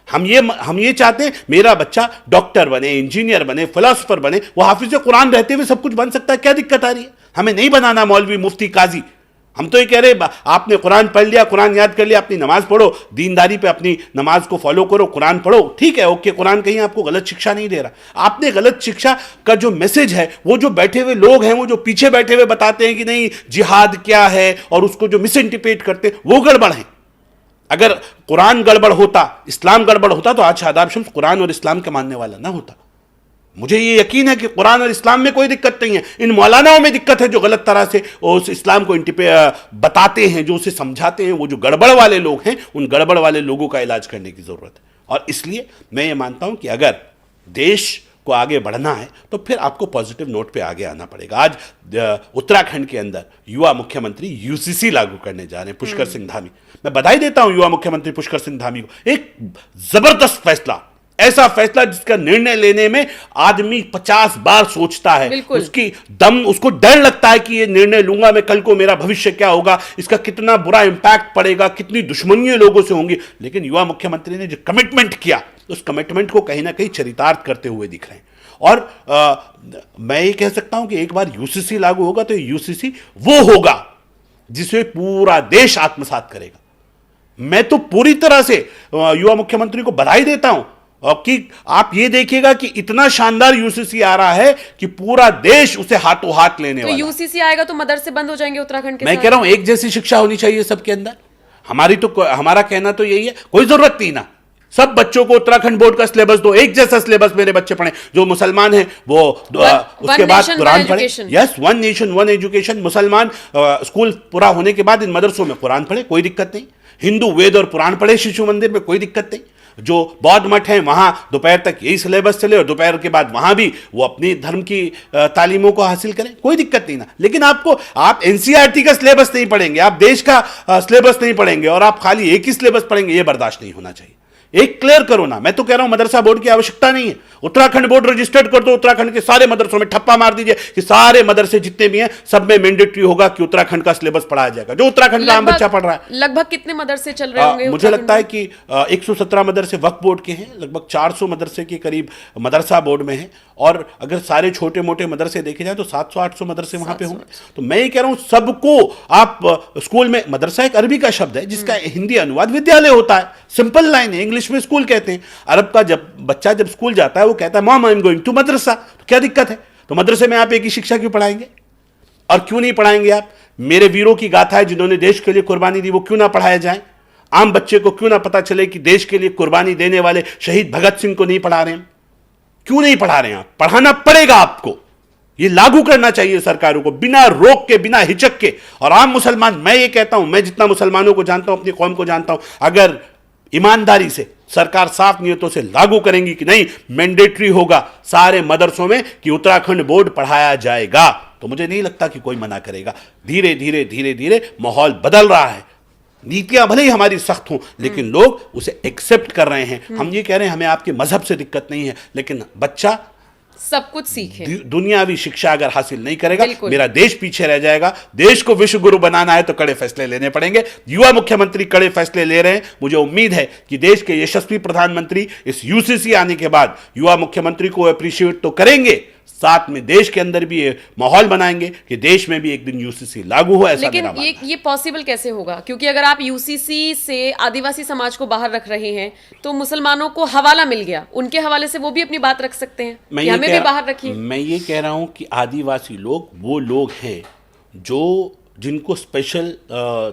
S1: हम ये चाहते हैं मेरा बच्चा डॉक्टर बने, इंजीनियर बने, फिलोसोफर बने। वो हाफिज कुरान रहते हुए सब कुछ बन सकता है, क्या दिक्कत आ रही है? हमें नहीं बनाना मौलवी, मुफ्ती, काजी। हम तो ये कह रहे आपने कुरान पढ़ लिया, कुरान याद कर लिया, अपनी नमाज पढ़ो, दीनदारी पे अपनी नमाज को फॉलो करो, कुरान पढ़ो, ठीक है, ओके। कुरान कहीं आपको गलत शिक्षा नहीं दे रहा। आपने गलत शिक्षा का जो मैसेज है, वो जो बैठे हुए लोग हैं, वो जो पीछे बैठे हुए बताते हैं कि नहीं जिहाद क्या है, और उसको जो मिस इंटरप्रेट करते हैं, वो गड़बड़ है। अगर कुरान गड़बड़ होता, इस्लाम गड़बड़ होता, तो आज शादाब शम्स कुरान और इस्लाम के मानने वाला ना होता। मुझे ये यकीन है कि कुरान और इस्लाम में कोई दिक्कत नहीं है, इन मौलानाओं में दिक्कत है जो गलत तरह से उस इस्लाम को बताते हैं, जो उसे समझाते हैं। वो जो गड़बड़ वाले लोग हैं, उन गड़बड़ वाले लोगों का इलाज करने की जरूरत है। और इसलिए मैं ये मानता हूं कि अगर देश को आगे बढ़ना है तो फिर आपको पॉजिटिव नोट पे आगे आना पड़ेगा। आज उत्तराखंड के अंदर युवा मुख्यमंत्री यूसीसी लागू करने जा रहे हैं, पुष्कर सिंह धामी। मैं बधाई देता हूं युवा मुख्यमंत्री पुष्कर सिंह धामी को। एक जबरदस्त फैसला, ऐसा फैसला जिसका निर्णय लेने में आदमी 50 बार सोचता है, उसकी दम, उसको डर लगता है कि ये निर्णय लूंगा मैं, कल को मेरा भविष्य क्या होगा, इसका कितना बुरा इंपैक्ट पड़ेगा, कितनी दुश्मनियां लोगों से होंगी। लेकिन युवा मुख्यमंत्री ने जो कमिटमेंट किया, उस कमिटमेंट को कहीं ना कहीं चरितार्थ करते हुए दिख रहे हैं। और मैं ये कह सकता हूं कि एक बार यूसीसी लागू होगा तो यूसीसी वो होगा जिसे पूरा देश आत्मसात करेगा। मैं तो पूरी तरह से युवा मुख्यमंत्री को बधाई देता हूं, और कि आप ये देखिएगा कि इतना शानदार यूसीसी आ रहा है कि पूरा देश उसे हाथों हाथ लेने वाला है।
S2: यूसीसी आएगा तो मदरसे बंद हो जाएंगे उत्तराखंड के
S1: मैं कह रहा हूं एक जैसी शिक्षा होनी चाहिए सबके अंदर। हमारा कहना तो यही है, कोई जरूरत नहीं ना, सब बच्चों को उत्तराखंड बोर्ड का सिलेबस दो, एक जैसा सिलेबस मेरे बच्चे पढ़े। जो मुसलमान हैं वो उसके बाद कुरान पढ़े। Yes, one nation one education. मुसलमान स्कूल पूरा होने के बाद इन मदरसों में कुरान पढ़े, कोई दिक्कत नहीं। हिंदू वेद और पुराण पढ़े शिशु मंदिर में, कोई दिक्कत नहीं। जो बौद्ध मठ हैं वहां दोपहर तक यही सिलेबस चले और दोपहर के बाद वहां भी वो अपनी धर्म की तालीमों को हासिल करें, कोई दिक्कत नहीं ना। लेकिन आप एनसीईआरटी का सिलेबस नहीं पढ़ेंगे, आप देश का सिलेबस नहीं पढ़ेंगे और आप खाली एक ही सिलेबस पढ़ेंगे, ये बर्दाश्त नहीं होना चाहिए। एक क्लियर करो ना। मैं तो कह रहा हूं मदरसा बोर्ड की आवश्यकता नहीं है, उत्तराखंड बोर्ड रजिस्टर्ड कर दो, उत्तराखंड के सारे मदरसों में ठप्पा मार दीजिए कि सारे मदरसे जितने भी हैं सब में मैंडेटरी होगा कि उत्तराखंड का सिलेबस पढ़ाया जाएगा, जो उत्तराखंड का आम बच्चा पढ़ रहा है।
S2: लगभग कितने मदरसे चल रहे होंगे?
S1: मुझे लगता है कि 117 मदरसे वक्फ बोर्ड के हैं, लगभग 400 मदरसे के करीब मदरसा बोर्ड में हैं, और अगर सारे छोटे मोटे मदरसे देखे जाए तो 700-800 मदरसे वहां पे होंगे। तो मैं ये कह रहा हूं सबको आप स्कूल में, मदरसा एक अरबी का शब्द है जिसका हिंदी अनुवाद विद्यालय होता है, सिंपल लाइन है, इंग्लिश में स्कूल कहते हैं। अरब का बच्चा जब स्कूल जाता है वो कहता है mom I am going to मदरसा, तो क्या दिक्कत है? तो मदरसे में आप एक ही शिक्षा क्यों पढ़ाएंगे? और क्यों नहीं पढ़ाएंगे आप? मेरे वीरों की गाथाएं जिन्होंने देश के लिए कुर्बानी दी वो क्यों ना पढ़ाया जाए? आम बच्चे को क्यों ना पता चले कि देश के लिए कुर्बानी देने वाले शहीद भगत सिंह को नहीं पढ़ा रहे हैं? क्यों नहीं पढ़ा रहे हैं आप? पढ़ाना पड़ेगा आपको, ये लागू करना चाहिए सरकारों को, बिना रोक के, बिना हिचक के। और आम मुसलमान, मैं ये कहता हूं, मैं जितना मुसलमानों को जानता हूं, अपनी कौम को जानता हूं, अगर ईमानदारी से सरकार साफ नियतों से लागू करेंगी कि नहीं मैंडेटरी होगा सारे मदरसों में कि उत्तराखंड बोर्ड पढ़ाया जाएगा, तो मुझे नहीं लगता कि कोई मना करेगा। धीरे धीरे धीरे धीरे माहौल बदल रहा है, नीतियां भले ही हमारी सख्त हों लेकिन लोग उसे एक्सेप्ट कर रहे हैं। हम ये कह रहे हैं हमें आपके मजहब से दिक्कत नहीं है, लेकिन बच्चा
S2: सब कुछ सीखे।
S1: दुनियावी शिक्षा अगर हासिल नहीं करेगा मेरा देश पीछे रह जाएगा। देश को विश्व गुरु बनाना है तो कड़े फैसले लेने पड़ेंगे। युवा मुख्यमंत्री कड़े फैसले ले रहे हैं। मुझे उम्मीद है कि देश के यशस्वी प्रधानमंत्री इस यूसीसी आने के बाद युवा मुख्यमंत्री को अप्रिशिएट तो करेंगे, साथ में देश के अंदर भी ये माहौल बनाएंगे कि देश में भी एक दिन यूसीसी लागू हो। ऐसा
S2: लेकिन ये पॉसिबल कैसे होगा? क्योंकि अगर आप यूसीसी से आदिवासी समाज को बाहर रख रहे हैं तो मुसलमानों को हवाला मिल गया, उनके हवाले से वो भी अपनी बात रख सकते हैं, हमें भी बाहर रखिए।
S1: मैं ये कह रहा हूं कि आदिवासी लोग वो लोग हैं जिनको स्पेशल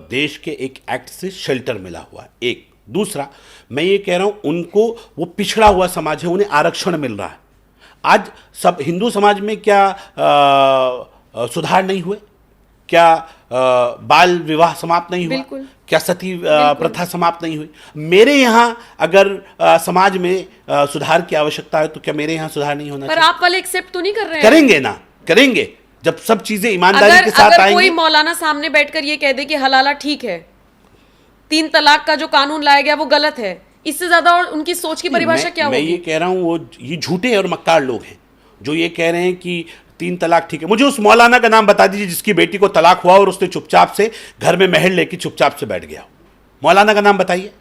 S1: देश के एक एक्ट से शेल्टर मिला हुआ है। एक दूसरा, मैं ये कह रहा हूं उनको, वो पिछड़ा हुआ समाज है, उन्हें आरक्षण मिल रहा है। आज सब हिंदू समाज में क्या सुधार नहीं हुए? क्या बाल विवाह समाप्त नहीं हुआ? क्या सती प्रथा समाप्त नहीं हुई? मेरे यहाँ अगर समाज में सुधार की आवश्यकता है तो क्या मेरे यहाँ सुधार नहीं होना चाहिए?
S2: पर आप वाले एक्सेप्ट तो नहीं कर रहे हैं।
S1: करेंगे ना, करेंगे जब सब चीजें ईमानदारी के साथ आएंगी।
S2: कोई मौलाना सामने बैठकर ये कह दे कि हलाला ठीक है, 3 तलाक का जो कानून लाया गया वो गलत है, इससे ज्यादा और उनकी सोच की परिभाषा क्या होगी?
S1: मैं ये कह रहा हूँ ये झूठे और मक्कार लोग हैं जो ये कह रहे हैं कि 3 तलाक ठीक है। मुझे उस मौलाना का नाम बता दीजिए जिसकी बेटी को तलाक हुआ और उसने चुपचाप से घर में महल लेके चुपचाप से बैठ गया। मौलाना का नाम बताइए,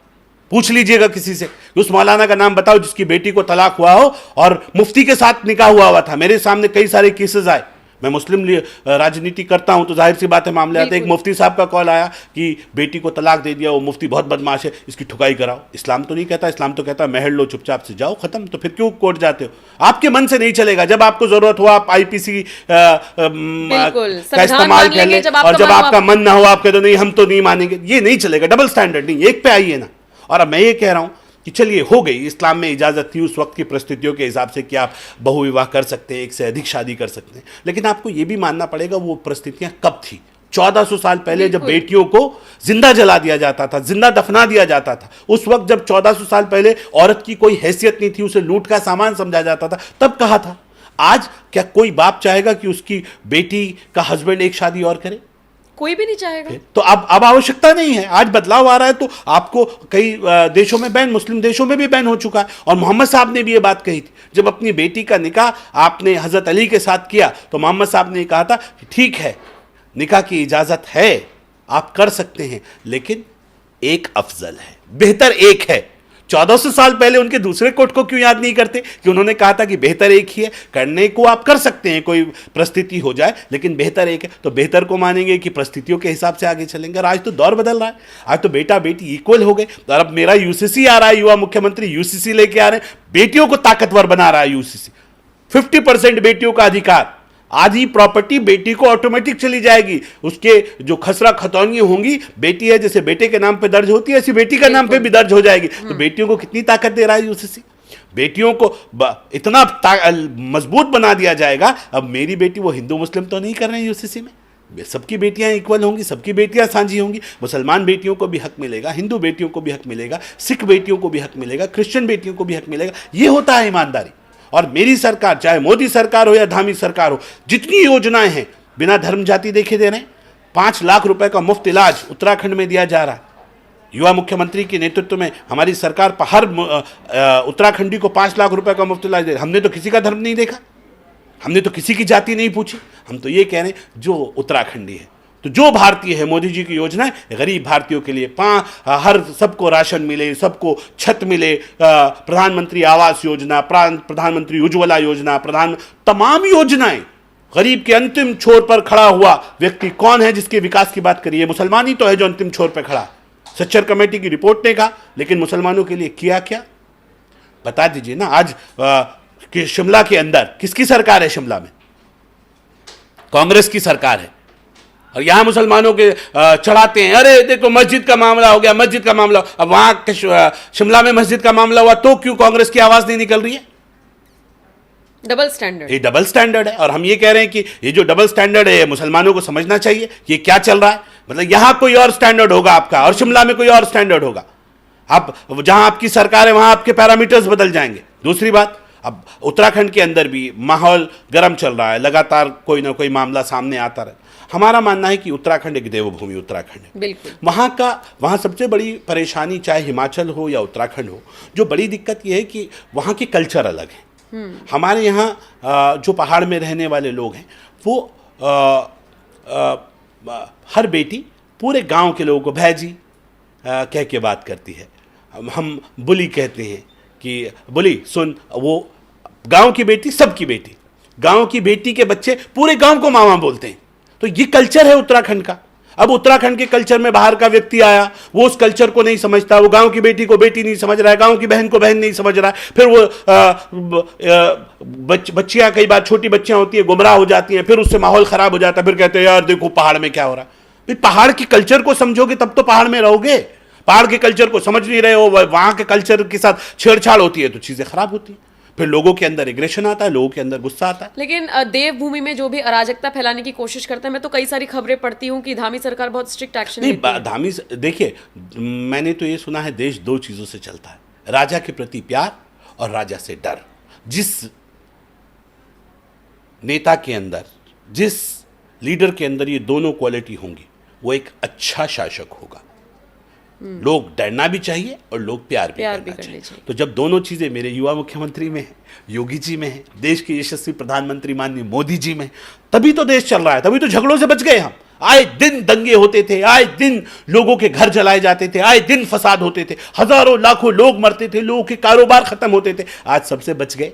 S1: पूछ लीजिएगा किसी से, उस मौलाना का नाम बताओ जिसकी बेटी को तलाक हुआ हो और मुफ्ती के साथ निकाह हुआ था। मेरे सामने कई सारे केसेस आए, मैं मुस्लिम राजनीति करता हूं तो जाहिर सी बात है मामले आते हैं। एक मुफ्ती साहब का कॉल आया कि बेटी को तलाक दे दिया, वो मुफ्ती बहुत बदमाश है, इसकी ठुकाई कराओ। इस्लाम तो नहीं कहता, इस्लाम तो कहता है महल लो, चुपचाप से जाओ, खत्म। तो फिर क्यों कोर्ट जाते हो? आपके मन से नहीं चलेगा। जब आपको जरूरत हो आप आईपीसी का इस्तेमाल कर लें, और जब आपका मन ना हो आप कह दो नहीं हम तो नहीं मानेंगे। ये नहीं चलेगा, डबल स्टैंडर्ड नहीं, एक पे आइए ना। और अब मैं ये कह रहा हूं कि चलिए हो गई, इस्लाम में इजाज़त थी उस वक्त की परिस्थितियों के हिसाब से कि आप बहुविवाह कर सकते हैं, एक से अधिक शादी कर सकते हैं, लेकिन आपको ये भी मानना पड़ेगा वो परिस्थितियां कब थी, 1400 साल पहले जब
S2: बिल्कुल।
S1: बेटियों को जिंदा जला दिया जाता था, जिंदा दफना दिया जाता था, उस वक्त जब 1400 साल पहले औरत की कोई हैसियत नहीं थी, उसे लूट का सामान समझा जाता था, तब कहा था। आज क्या कोई बाप चाहेगा कि उसकी बेटी का हस्बैंड एक शादी और करे?
S2: कोई भी नहीं चाहेगा।
S1: तो अब आवश्यकता नहीं है। आज बदलाव आ रहा है, तो आपको कई देशों में बैन, मुस्लिम देशों में भी बैन हो चुका है। और मोहम्मद साहब ने भी ये बात कही थी, जब अपनी बेटी का निकाह आपने हजरत अली के साथ किया तो मोहम्मद साहब ने कहा था कि ठीक है, निकाह की इजाजत है, आप कर सकते हैं, लेकिन एक अफजल है, बेहतर एक है। 1400 साल पहले उनके दूसरे कोट को क्यों याद नहीं करते कि उन्होंने कहा था कि बेहतर एक ही है, करने को आप कर सकते हैं, कोई परिस्थिति हो जाए, लेकिन बेहतर एक है। तो बेहतर को मानेंगे कि परिस्थितियों के हिसाब से आगे चलेंगे। और आज तो दौर बदल रहा है, आज तो बेटा बेटी इक्वल हो गए। और अब मेरा यूसीसी आ रहा है, युवा मुख्यमंत्री यूसीसी लेके आ रहे हैं, बेटियों को ताकतवर बना रहा है यूसीसी। 50% बेटियों का अधिकार, आधी प्रॉपर्टी बेटी को ऑटोमेटिक चली जाएगी। उसके जो खसरा खतौनी होंगी, बेटी है जैसे बेटे के नाम पे दर्ज होती है, ऐसी बेटी का नाम पे भी दर्ज हो जाएगी। तो बेटियों को कितनी ताकत दे रहा है यूसीसी, बेटियों को इतना मजबूत बना दिया जाएगा। अब मेरी बेटी, वो हिंदू मुस्लिम तो नहीं कर रहे हैं यूसीसी में, सबकी बेटियां इक्वल होंगी, सबकी बेटियां साझी होंगी। मुसलमान बेटियों को भी हक मिलेगा, हिंदू बेटियों को भी हक मिलेगा, सिख बेटियों को भी हक मिलेगा, क्रिश्चियन बेटियों को भी हक मिलेगा। ये होता है ईमानदारी। और मेरी सरकार, चाहे मोदी सरकार हो या धामी सरकार हो, जितनी योजनाएं हैं बिना धर्म जाति देखे दे रहे हैं। 5 लाख रुपए का मुफ्त इलाज उत्तराखंड में दिया जा रहा है। युवा मुख्यमंत्री के नेतृत्व में हमारी सरकार हर उत्तराखंडी को 5 लाख रुपए का मुफ्त इलाज दे रही है। हमने तो किसी का धर्म नहीं देखा, हमने तो किसी की जाति नहीं पूछी। हम तो ये कह रहे हैं जो उत्तराखंडी है, तो जो भारतीय है, मोदी जी की योजना है गरीब भारतीयों के लिए, हर सबको राशन मिले, सबको छत मिले, प्रधानमंत्री आवास योजना, प्रधानमंत्री उज्ज्वला योजना, तमाम योजनाएं। गरीब के अंतिम छोर पर खड़ा हुआ व्यक्ति कौन है जिसके विकास की बात करिए? मुसलमान ही तो है जो अंतिम छोर पर खड़ा। सच्चर कमेटी की रिपोर्ट ने कहा, लेकिन मुसलमानों के लिए किया क्या, बता दीजिए ना। आज कि शिमला के अंदर किसकी सरकार है? शिमला में कांग्रेस की सरकार है। और यहां मुसलमानों के चढ़ाते हैं, अरे देखो मस्जिद का मामला हो गया, मस्जिद का मामला। अब वहां शिमला में मस्जिद का मामला हुआ तो क्यों कांग्रेस की आवाज नहीं निकल रही है?
S2: डबल स्टैंडर्ड,
S1: ये डबल स्टैंडर्ड है। और हम ये कह रहे हैं कि ये जो डबल स्टैंडर्ड है, मुसलमानों को समझना चाहिए ये क्या चल रहा है। मतलब यहां कोई और स्टैंडर्ड होगा आपका, और शिमला में कोई और स्टैंडर्ड होगा। आप जहां आपकी सरकार है वहां आपके पैरामीटर्स बदल जाएंगे। दूसरी बात, अब उत्तराखंड के अंदर भी माहौल गर्म चल रहा है, लगातार कोई ना कोई मामला सामने आता रहे। हमारा मानना है कि उत्तराखंड एक देवभूमि उत्तराखंड है।
S2: बिल्कुल।
S1: वहाँ सबसे बड़ी परेशानी, चाहे हिमाचल हो या उत्तराखंड हो, जो बड़ी दिक्कत यह है कि वहाँ के कल्चर अलग हैं। हमारे यहाँ जो पहाड़ में रहने वाले लोग हैं, वो हर बेटी पूरे गांव के लोगों को भैजी कह के बात करती है। हम बुली कहते हैं कि बुली सुन, वो गांव की बेटी सबकी बेटी, गांव की बेटी के बच्चे पूरे गांव को मामा बोलते हैं। तो ये कल्चर है उत्तराखंड का। अब उत्तराखंड के कल्चर में बाहर का व्यक्ति आया, वो उस कल्चर को नहीं समझता, वो गांव की बेटी को बेटी नहीं समझ रहा है, गांव की बहन को बहन नहीं समझ रहा है। फिर वो बच्चियां, कई बार छोटी बच्चियां होती है, गुमराह हो जाती हैं, फिर उससे माहौल खराब हो जाता है। फिर कहते हैं यार देखो पहाड़ में क्या हो रहा है। पहाड़ के कल्चर को समझोगे तब तो पहाड़ में रहोगे। पहाड़ के कल्चर को समझ नहीं रहे हो, वहां के कल्चर के साथ छेड़छाड़ होती है तो चीजें खराब होती हैं। फिर लोगों के अंदर एग्रेशन आता है, लोगों के अंदर गुस्सा आता है।
S2: लेकिन देवभूमि में जो भी अराजकता फैलाने की कोशिश करते हैं, मैं तो कई सारी खबरें पढ़ती हूँ कि धामी सरकार बहुत स्ट्रिक्ट एक्शन लेती है।
S1: धामी, देखिए मैंने तो ये सुना है देश 2 चीजों से चलता है, राजा के प्रति प्यार और राजा से डर। जिस नेता के अंदर, जिस लीडर के अंदर ये दोनों क्वालिटी होंगी, वो एक अच्छा शासक होगा। लोग डरना भी चाहिए और लोग प्यार भी करना चाहिए। तो जब दोनों चीजें मेरे युवा मुख्यमंत्री में है, योगी जी में है, देश के यशस्वी प्रधानमंत्री माननीय मोदी जी में, तभी तो देश चल रहा है, तभी तो झगड़ों से बच गए हम। आए दिन दंगे होते थे, आए दिन लोगों के घर जलाए जाते थे, आए दिन फसाद होते थे, हजारों लाखों लोग मरते थे, लोगों के कारोबार खत्म होते थे। आज सबसे बच गए।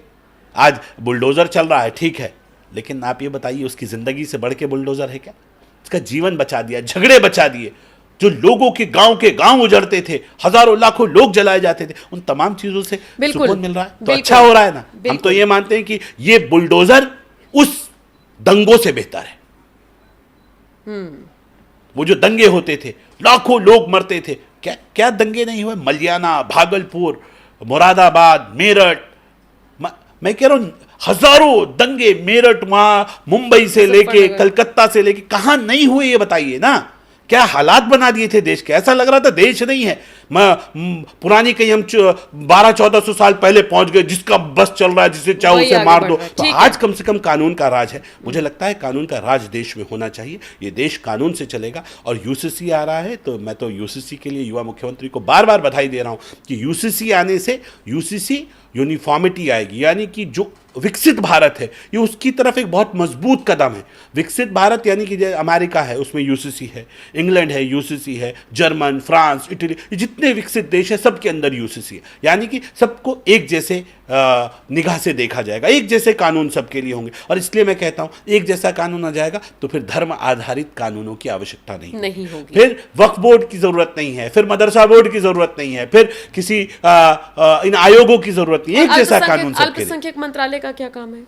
S1: आज बुलडोजर चल रहा है, ठीक है, लेकिन आप ये बताइए उसकी जिंदगी से बढ़ के बुलडोजर है क्या? उसका जीवन बचा दिया, झगड़े बचा दिए, जो लोगों के गांव उजड़ते थे, हजारों लाखों लोग जलाए जाते थे, उन तमाम चीजों से सुकून मिल रहा है तो अच्छा हो रहा है ना। हम तो ये मानते हैं कि ये बुलडोजर उस दंगों से बेहतर है। वो जो दंगे होते थे, लाखों लोग मरते थे, क्या क्या दंगे नहीं हुए? मलियाना, भागलपुर, मुरादाबाद, मेरठ, मैं कह रहा हूं हजारों दंगे मेरठ, वहां मुंबई से लेके कलकत्ता से लेके कहां नहीं हुए ये बताइए ना। क्या हालात बना दिए थे देश के, ऐसा लग रहा था देश नहीं है। पुरानी कहीं हम 1200-1400 साल पहले पहुंच गए, जिसका बस चल रहा है जिसे चाहो उसे मार दो। तो आज कम से कम कानून का राज है। मुझे लगता है कानून का राज देश में होना चाहिए, ये देश कानून से चलेगा। और यूसीसी आ रहा है तो मैं तो यूसीसी के लिए युवा मुख्यमंत्री को बार बार बधाई दे रहा हूं कि यूसीसी आने से यूसीसी यूनिफॉर्मिटी आएगी, यानी कि जो विकसित भारत है ये उसकी तरफ एक बहुत मजबूत कदम है। विकसित भारत यानी कि अमेरिका है उसमें यूसीसी है, इंग्लैंड है यूसीसी है, जर्मन, फ्रांस, इटली, ये जितने विकसित देश है सबके अंदर यूसीसी है। यानी कि सबको एक जैसे निगाह से देखा जाएगा, एक जैसे कानून सबके लिए होंगे। और इसलिए मैं कहता हूं एक जैसा कानून आ जाएगा तो फिर धर्म आधारित कानूनों की आवश्यकता नहीं होगी। फिर वक्फ बोर्ड की जरूरत नहीं है, फिर मदरसा बोर्ड की जरूरत नहीं है, फिर किसी इन आयोगों की जरूरत नहीं है। एक जैसा कानून सबके लिए।
S2: अल्पसंख्यक मंत्रालय का क्या काम है?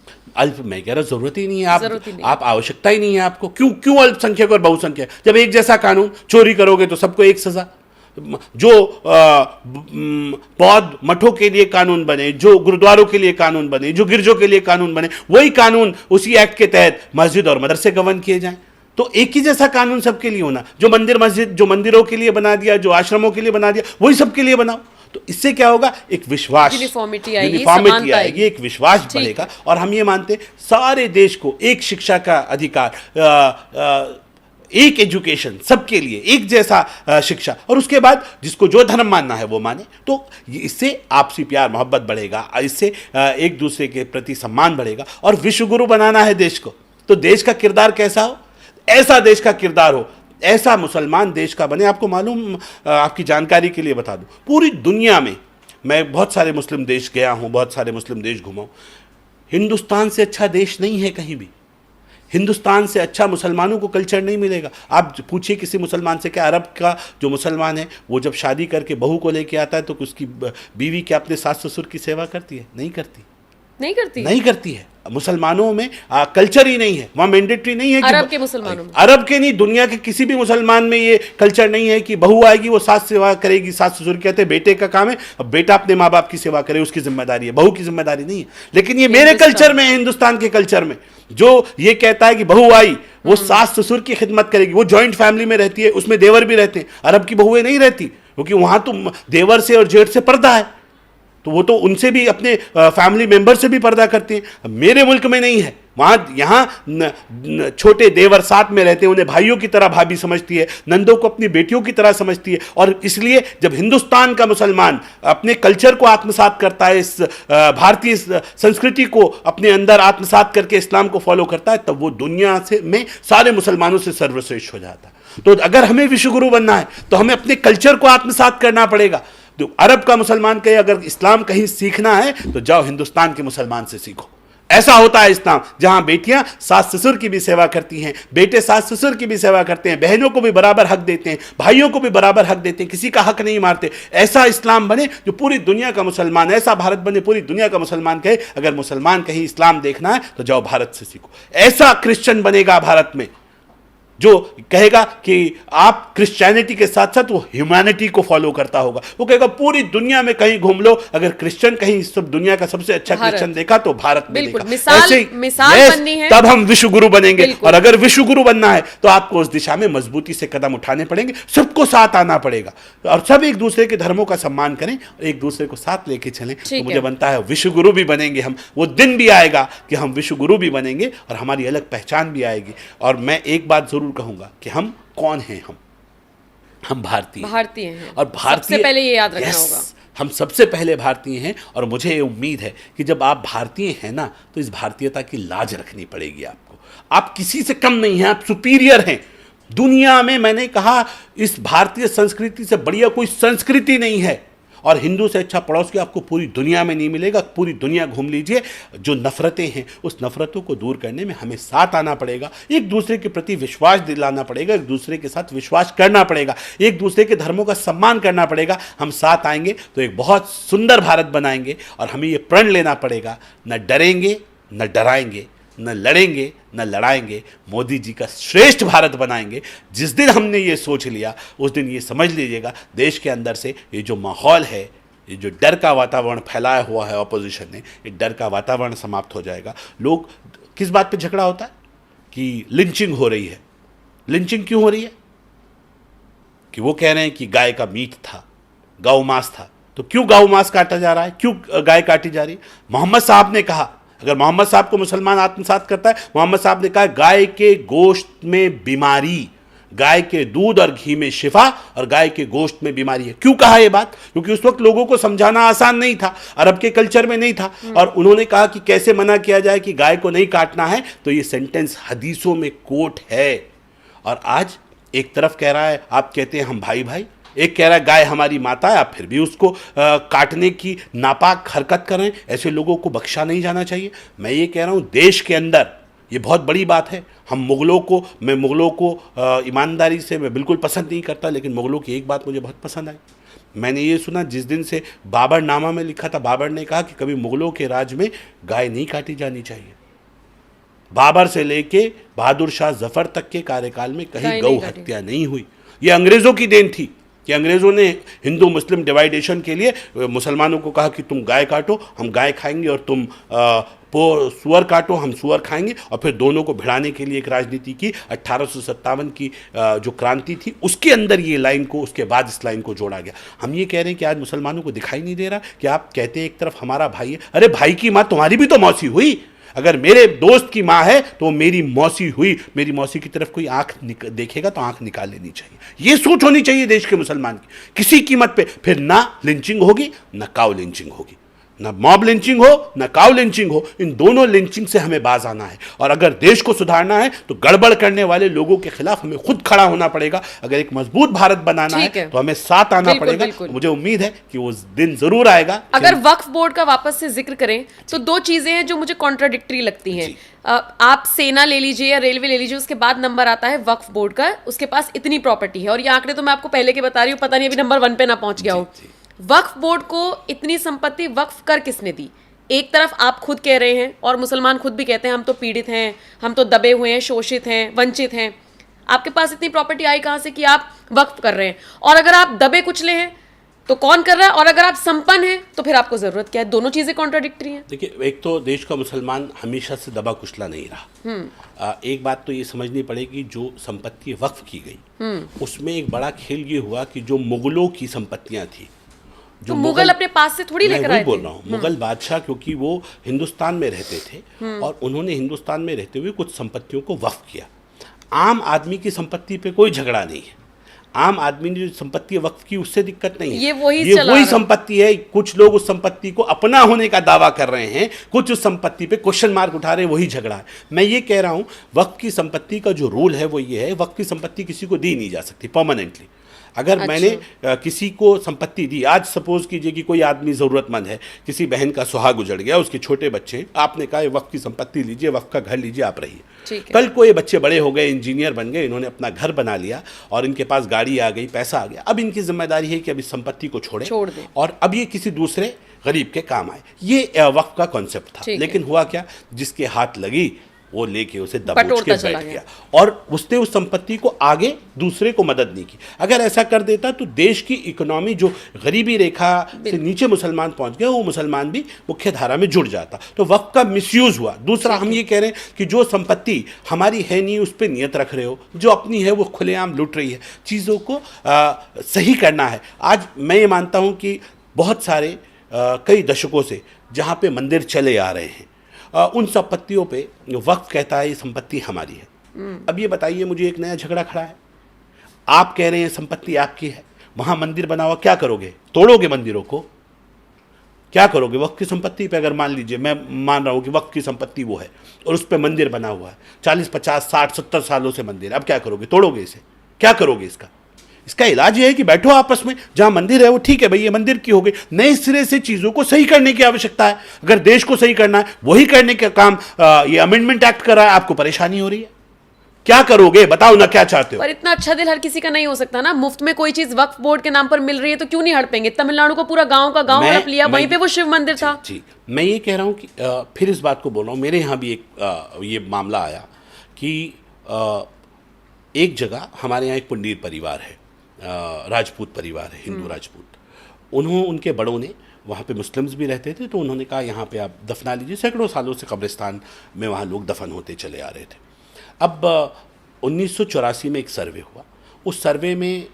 S1: मैं कह रहा जरूरत ही नहीं है, आप आवश्यकता ही नहीं है आपको। क्यों अल्पसंख्यक और बहुसंख्यक? जब एक जैसा कानून, चोरी करोगे तो सबको एक सजा, जो बौद्ध मठों के लिए कानून बने, जो गुरुद्वारों के लिए कानून बने, जो गिरजों के लिए कानून बने, वही कानून उसी एक्ट के तहत मस्जिद और मदरसे गवर्न किए जाएं। तो एक ही जैसा कानून सबके लिए होना। जो मंदिर मस्जिद, जो मंदिरों के लिए बना दिया, जो आश्रमों के लिए बना दिया, वही सबके लिए बनाओ। तो इससे क्या होगा? एक विश्वास, यूनिफॉर्मिटी आएगी, एक विश्वास बढ़ेगा। और हम ये मानते सारे देश को एक शिक्षा का अधिकार, एक एजुकेशन सबके लिए, एक जैसा शिक्षा, और उसके बाद जिसको जो धर्म मानना है वो माने। तो इससे आपसी प्यार मोहब्बत बढ़ेगा, इससे एक दूसरे के प्रति सम्मान बढ़ेगा। और विश्व गुरु बनाना है देश को, तो देश का किरदार कैसा हो? ऐसा देश का किरदार हो, ऐसा मुसलमान देश का बने। आपको मालूम, आपकी जानकारी के लिए बता दूं, पूरी दुनिया में मैं बहुत सारे मुस्लिम देश गया हूं, बहुत सारे मुस्लिम देश घुमा हूं, हिंदुस्तान से अच्छा देश नहीं है कहीं भी। हिंदुस्तान से अच्छा मुसलमानों को कल्चर नहीं मिलेगा। आप पूछिए किसी मुसलमान से, क्या अरब का जो मुसलमान है वो जब शादी करके बहू को लेके आता है तो उसकी बीवी क्या अपने सास ससुर की सेवा करती है? नहीं करती है। मुसलमानों में कल्चर ही नहीं है, वहां मैंडेटरी नहीं है कि
S2: अरब के मुसलमानों में,
S1: अरब के नहीं, दुनिया के किसी भी मुसलमान में ये कल्चर नहीं है कि बहू आएगी वो सास सेवा करेगी। सास ससुर कहते हैं बेटे का काम है, अब बेटा अपने माँ बाप की सेवा करे, उसकी जिम्मेदारी है, बहू की जिम्मेदारी नहीं है। लेकिन ये मेरे कल्चर में, हिंदुस्तान के कल्चर में जो ये कहता है कि बहू आई वो सास ससुर की खिदमत करेगी, वो जॉइंट फैमिली में रहती है, उसमें देवर भी रहते हैं। अरब की बहुएं नहीं रहती, क्योंकि वहां तो देवर से और जेठ से पर्दा है, तो वो तो उनसे भी, अपने फैमिली मेंबर से भी पर्दा करते हैं। मेरे मुल्क में नहीं है, यहाँ छोटे देवर साथ में रहते हैं, उन्हें भाइयों की तरह भाभी समझती है, नंदों को अपनी बेटियों की तरह समझती है। और इसलिए जब हिंदुस्तान का मुसलमान अपने कल्चर को आत्मसात करता है, इस भारतीय संस्कृति को अपने अंदर आत्मसात करके इस्लाम को फॉलो करता है, तब वो दुनिया से में सारे मुसलमानों से सर्वश्रेष्ठ हो जाता है। तो अगर हमें विश्व गुरु बनना है तो हमें अपने कल्चर को आत्मसात करना पड़ेगा। तो अरब का मुसलमान कहे अगर इस्लाम कहीं सीखना है तो जाओ हिंदुस्तान के मुसलमान से सीखो। ऐसा होता है इस्लाम, जहां बेटियां सास ससुर की भी सेवा करती हैं, बेटे सास ससुर की भी सेवा करते हैं, बहनों को भी बराबर हक देते हैं, भाइयों को भी बराबर हक देते हैं, किसी का हक नहीं मारते। ऐसा इस्लाम बने जो पूरी दुनिया का मुसलमान, ऐसा भारत बने पूरी दुनिया का मुसलमान कहे अगर मुसलमान कहीं इस्लाम देखना है तो जाओ भारत से सीखो। ऐसा क्रिश्चियन बनेगा भारत में जो कहेगा कि आप क्रिश्चियनिटी के साथ साथ वो ह्यूमैनिटी को फॉलो करता होगा। वो कहेगा पूरी दुनिया में कहीं घूम लो, अगर क्रिश्चियन कहीं सब दुनिया का सबसे अच्छा क्रिश्चियन देखा तो भारत में देखा।
S2: मिसाल बननी है,
S1: तब हम विश्व गुरु बनेंगे। और अगर विश्व गुरु बनना है तो आपको उस दिशा में मजबूती से कदम उठाने पड़ेंगे, सबको साथ आना पड़ेगा और सब एक दूसरे के धर्मों का सम्मान करें और एक दूसरे को साथ लेके चलें। तो मुझे बनता है विश्व गुरु भी बनेंगे हम। वो दिन भी आएगा कि हम विश्व गुरु भी बनेंगे और हमारी अलग पहचान भी आएगी। और मैं एक बात जरूर कहूंगा कि हम कौन हैं? हम भारतीय हैं। और भारतीय
S2: सबसे पहले ये याद रखना होगा,
S1: हम सबसे पहले भारतीय हैं। और मुझे ये उम्मीद है कि जब आप भारतीय हैं ना तो इस भारतीयता की लाज रखनी पड़ेगी आपको। आप किसी से कम नहीं हैं, आप सुपीरियर हैं दुनिया में। मैंने कहा इस भारतीय संस्कृति से बढ़िया कोई संस्कृति नहीं है और हिंदू से अच्छा पड़ोसी आपको पूरी दुनिया में नहीं मिलेगा। पूरी दुनिया घूम लीजिए, जो नफरतें हैं उस नफरतों को दूर करने में हमें साथ आना पड़ेगा, एक दूसरे के प्रति विश्वास दिलाना पड़ेगा, एक दूसरे के साथ विश्वास करना पड़ेगा, एक दूसरे के धर्मों का सम्मान करना पड़ेगा। हम साथ आएंगे तो एक बहुत सुंदर भारत बनाएंगे। और हमें ये प्रण लेना पड़ेगा, न डरेंगे न डराएंगे, न लड़ेंगे न लड़ाएंगे, मोदी जी का श्रेष्ठ भारत बनाएंगे। जिस दिन हमने ये सोच लिया उस दिन ये समझ लीजिएगा देश के अंदर से ये जो माहौल है ये जो डर का वातावरण फैलाया हुआ है ऑपोजिशन ने, ये डर का वातावरण समाप्त हो जाएगा। लोग किस बात पे झगड़ा होता है कि लिंचिंग हो रही है। लिंचिंग क्यों हो रही है? कि वो कह रहे हैं कि गाय का मीट था, गौ मांस था, तो क्यों गौ मांस काटा जा रहा है, क्यों गाय काटी जा रही है? मोहम्मद साहब ने कहा, अगर मोहम्मद साहब को मुसलमान आत्मसात करता है, मोहम्मद साहब ने कहा गाय के गोश्त में बीमारी, गाय के दूध और घी में शिफा और गाय के गोश्त में बीमारी है। क्यों कहा यह बात? क्योंकि उस वक्त लोगों को समझाना आसान नहीं था, अरब के कल्चर में नहीं था, और उन्होंने कहा कि कैसे मना किया जाए कि गाय को नहीं काटना है, तो ये सेंटेंस हदीसों में कोट है। और आज एक तरफ कह रहा है, आप कहते हैं हम भाई भाई, एक कह रहा है गाय हमारी माता है, आप फिर भी उसको काटने की नापाक हरकत कर रहे हैं। ऐसे लोगों को बख्शा नहीं जाना चाहिए। मैं ये कह रहा हूँ, देश के अंदर ये बहुत बड़ी बात है। मैं मुग़लों को ईमानदारी से मैं बिल्कुल पसंद नहीं करता, लेकिन मुग़लों की एक बात मुझे बहुत पसंद आई। मैंने ये सुना, जिस दिन से बाबर नामा में लिखा था, बाबर ने कहा कि कभी मुग़लों के राज में गाय नहीं काटी जानी चाहिए। बाबर से लेके बहादुर शाह जफर तक के कार्यकाल में कहीं गौ हत्या नहीं हुई। ये अंग्रेज़ों की देन थी कि अंग्रेज़ों ने हिंदू मुस्लिम डिवाइडेशन के लिए मुसलमानों को कहा कि तुम गाय काटो, हम गाय खाएंगे, और तुम सुअर काटो, हम सुअर खाएंगे। और फिर दोनों को भिड़ाने के लिए एक राजनीति की 1857 की जो क्रांति थी, उसके अंदर ये लाइन को, उसके बाद इस लाइन को जोड़ा गया। हम ये कह रहे हैं कि आज मुसलमानों को दिखाई नहीं दे रहा कि आप कहते हैं एक तरफ हमारा भाई है, अरे भाई की माँ तुम्हारी भी तो मौसी हुई। अगर मेरे दोस्त की माँ है तो मेरी मौसी हुई। मेरी मौसी की तरफ कोई आंख देखेगा तो आंख निकाल लेनी चाहिए। ये सोच होनी चाहिए देश के मुसलमान की, किसी कीमत पे। फिर ना लिंचिंग होगी, ना काउ लिंचिंग होगी, ना मॉब लिंचिंग हो, ना काउ लिंचिंग हो। इन दोनों लिंचिंग से हमें बाज आना है। और अगर देश को सुधारना है तो गड़बड़ करने वाले लोगों के खिलाफ हमें खुद खड़ा होना पड़ेगा। अगर एक मजबूत भारत बनाना है तो हमें साथ आना पड़ेगा। तो मुझे उम्मीद है कि वो दिन जरूर आएगा।
S2: अगर वक्फ बोर्ड का वापस से जिक्र करें तो दो चीजें हैं जो मुझे कॉन्ट्राडिक्टरी लगती हैं। आप सेना ले लीजिए या रेलवे ले लीजिए, उसके बाद नंबर आता है वक्फ बोर्ड का, उसके पास इतनी प्रॉपर्टी है। और ये आंकड़े तो मैं आपको पहले के बता रही हूँ, पता नहीं अभी नंबर 1 पे ना पहुंच गया हो। वक्फ बोर्ड को इतनी संपत्ति वक्फ कर किसने दी? एक तरफ आप खुद कह रहे हैं और मुसलमान खुद भी कहते हैं हम तो पीड़ित हैं, हम तो दबे हुए हैं, शोषित हैं, वंचित हैं। आपके पास इतनी प्रॉपर्टी आई कहां से कि आप वक्फ कर रहे हैं? और अगर आप दबे कुचले हैं तो कौन कर रहा है? और अगर आप संपन्न हैं तो फिर आपको जरूरत क्या है? दोनों चीजें कॉन्ट्राडिक्टरी हैं।
S1: देखिए, एक तो देश का मुसलमान हमेशा से दबा कुचला नहीं रहा। एक बात तो ये समझनी पड़ेगी, जो संपत्ति वक्फ की गई उसमें एक बड़ा खेल ये हुआ कि जो मुगलों की संपत्तियां थी,
S2: जो मुगल अपने पास से थोड़ी लेकर आए थे।
S1: बोल रहा हूँ मुगल बादशाह, क्योंकि वो हिंदुस्तान में रहते थे और उन्होंने हिंदुस्तान में रहते हुए कुछ संपत्तियों को वक्फ किया। आम आदमी की संपत्ति पे कोई झगड़ा नहीं है। आम आदमी ने जो संपत्ति वक्फ की उससे दिक्कत नहीं है। ये वही संपत्ति है। कुछ लोग उस संपत्ति को अपना होने का दावा कर रहे हैं, कुछ उस संपत्ति पे क्वेश्चन मार्क उठा रहे हैं, वही झगड़ा है। मैं ये कह रहा हूँ, वक्फ की संपत्ति का जो रूल है वो ये है, वक्फ की संपत्ति किसी को दी नहीं जा सकती परमानेंटली। अगर मैंने किसी को संपत्ति दी, आज सपोज कीजिए कि कोई आदमी ज़रूरतमंद है, किसी बहन का सुहाग उजड़ गया, उसके छोटे बच्चे, आपने कहा वक्फ की संपत्ति लीजिए, वक्फ का घर लीजिए, आप रहिए। कल को ये बच्चे बड़े हो गए, इंजीनियर बन गए, इन्होंने अपना घर बना लिया और इनके पास गाड़ी आ गई, पैसा आ गया। अब इनकी जिम्मेदारी है कि अब इस संपत्ति को छोड़ दें और अब ये किसी दूसरे गरीब के काम आए। ये वक्फ का कॉन्सेप्ट था। लेकिन हुआ क्या, जिसके हाथ लगी वो लेके उसे दबोच के बैठ गया और उसने उस संपत्ति को आगे दूसरे को मदद नहीं की। अगर ऐसा कर देता तो देश की इकोनॉमी, जो गरीबी रेखा से नीचे मुसलमान पहुंच गया, वो मुसलमान भी मुख्य धारा में जुड़ जाता। तो वक्त का मिसयूज हुआ। दूसरा, हम ये कह रहे हैं कि जो संपत्ति हमारी है नहीं उस पर नियत रख रहे हो, जो अपनी है वो खुलेआम लूट रही है। चीज़ों को सही करना है। आज मैं ये मानता हूँ कि बहुत सारे कई दशकों से जहाँ पे मंदिर चले आ रहे हैं, उन संपत्तियों पे वक्त कहता है ये संपत्ति हमारी है। अब ये बताइए, मुझे एक नया झगड़ा खड़ा है। आप कह रहे हैं संपत्ति आपकी है, वहां मंदिर बना हुआ, क्या करोगे? तोड़ोगे मंदिरों को? क्या करोगे? वक्त की संपत्ति पे अगर मान लीजिए, मैं मान रहा हूं कि वक्त की संपत्ति वो है और उस पर मंदिर बना हुआ है, 40, 50, 60, 70 सालों से मंदिर, अब क्या करोगे? तोड़ोगे इसे? क्या करोगे इसका? इसका इलाज ये है कि बैठो आपस में, जहां मंदिर है वो ठीक है भाई, ये मंदिर की हो गई। नए सिरे से चीजों को सही करने की आवश्यकता है। अगर देश को सही करना है, वही करने का काम ये अमेंडमेंट एक्ट कर रहा है। आपको परेशानी हो रही है, क्या करोगे? बताओ ना, क्या चाहते हो?
S2: पर इतना अच्छा दिल हर किसी का नहीं हो सकता ना। मुफ्त में कोई चीज वक्फ बोर्ड के नाम पर मिल रही है तो क्यों नहीं हड़पेंगे? तमिलनाडु को पूरा गांव का गांव हड़प लिया, वहीं पे वो शिव मंदिर था।
S1: जी, मैं ये कह रहा हूं कि फिर इस बात को बोल रहा हूं, मेरे यहाँ भी एक ये मामला आया कि एक जगह हमारे यहाँ एक पुंडीर परिवार है, राजपूत परिवार है, हिंदू राजपूत। उनके बड़ों ने, वहाँ पे मुस्लिम्स भी रहते थे, तो उन्होंने कहा यहाँ पे आप दफना लीजिए। सैकड़ों सालों से कब्रिस्तान में वहाँ लोग दफन होते चले आ रहे थे। अब 1984 में एक सर्वे हुआ। उस सर्वे में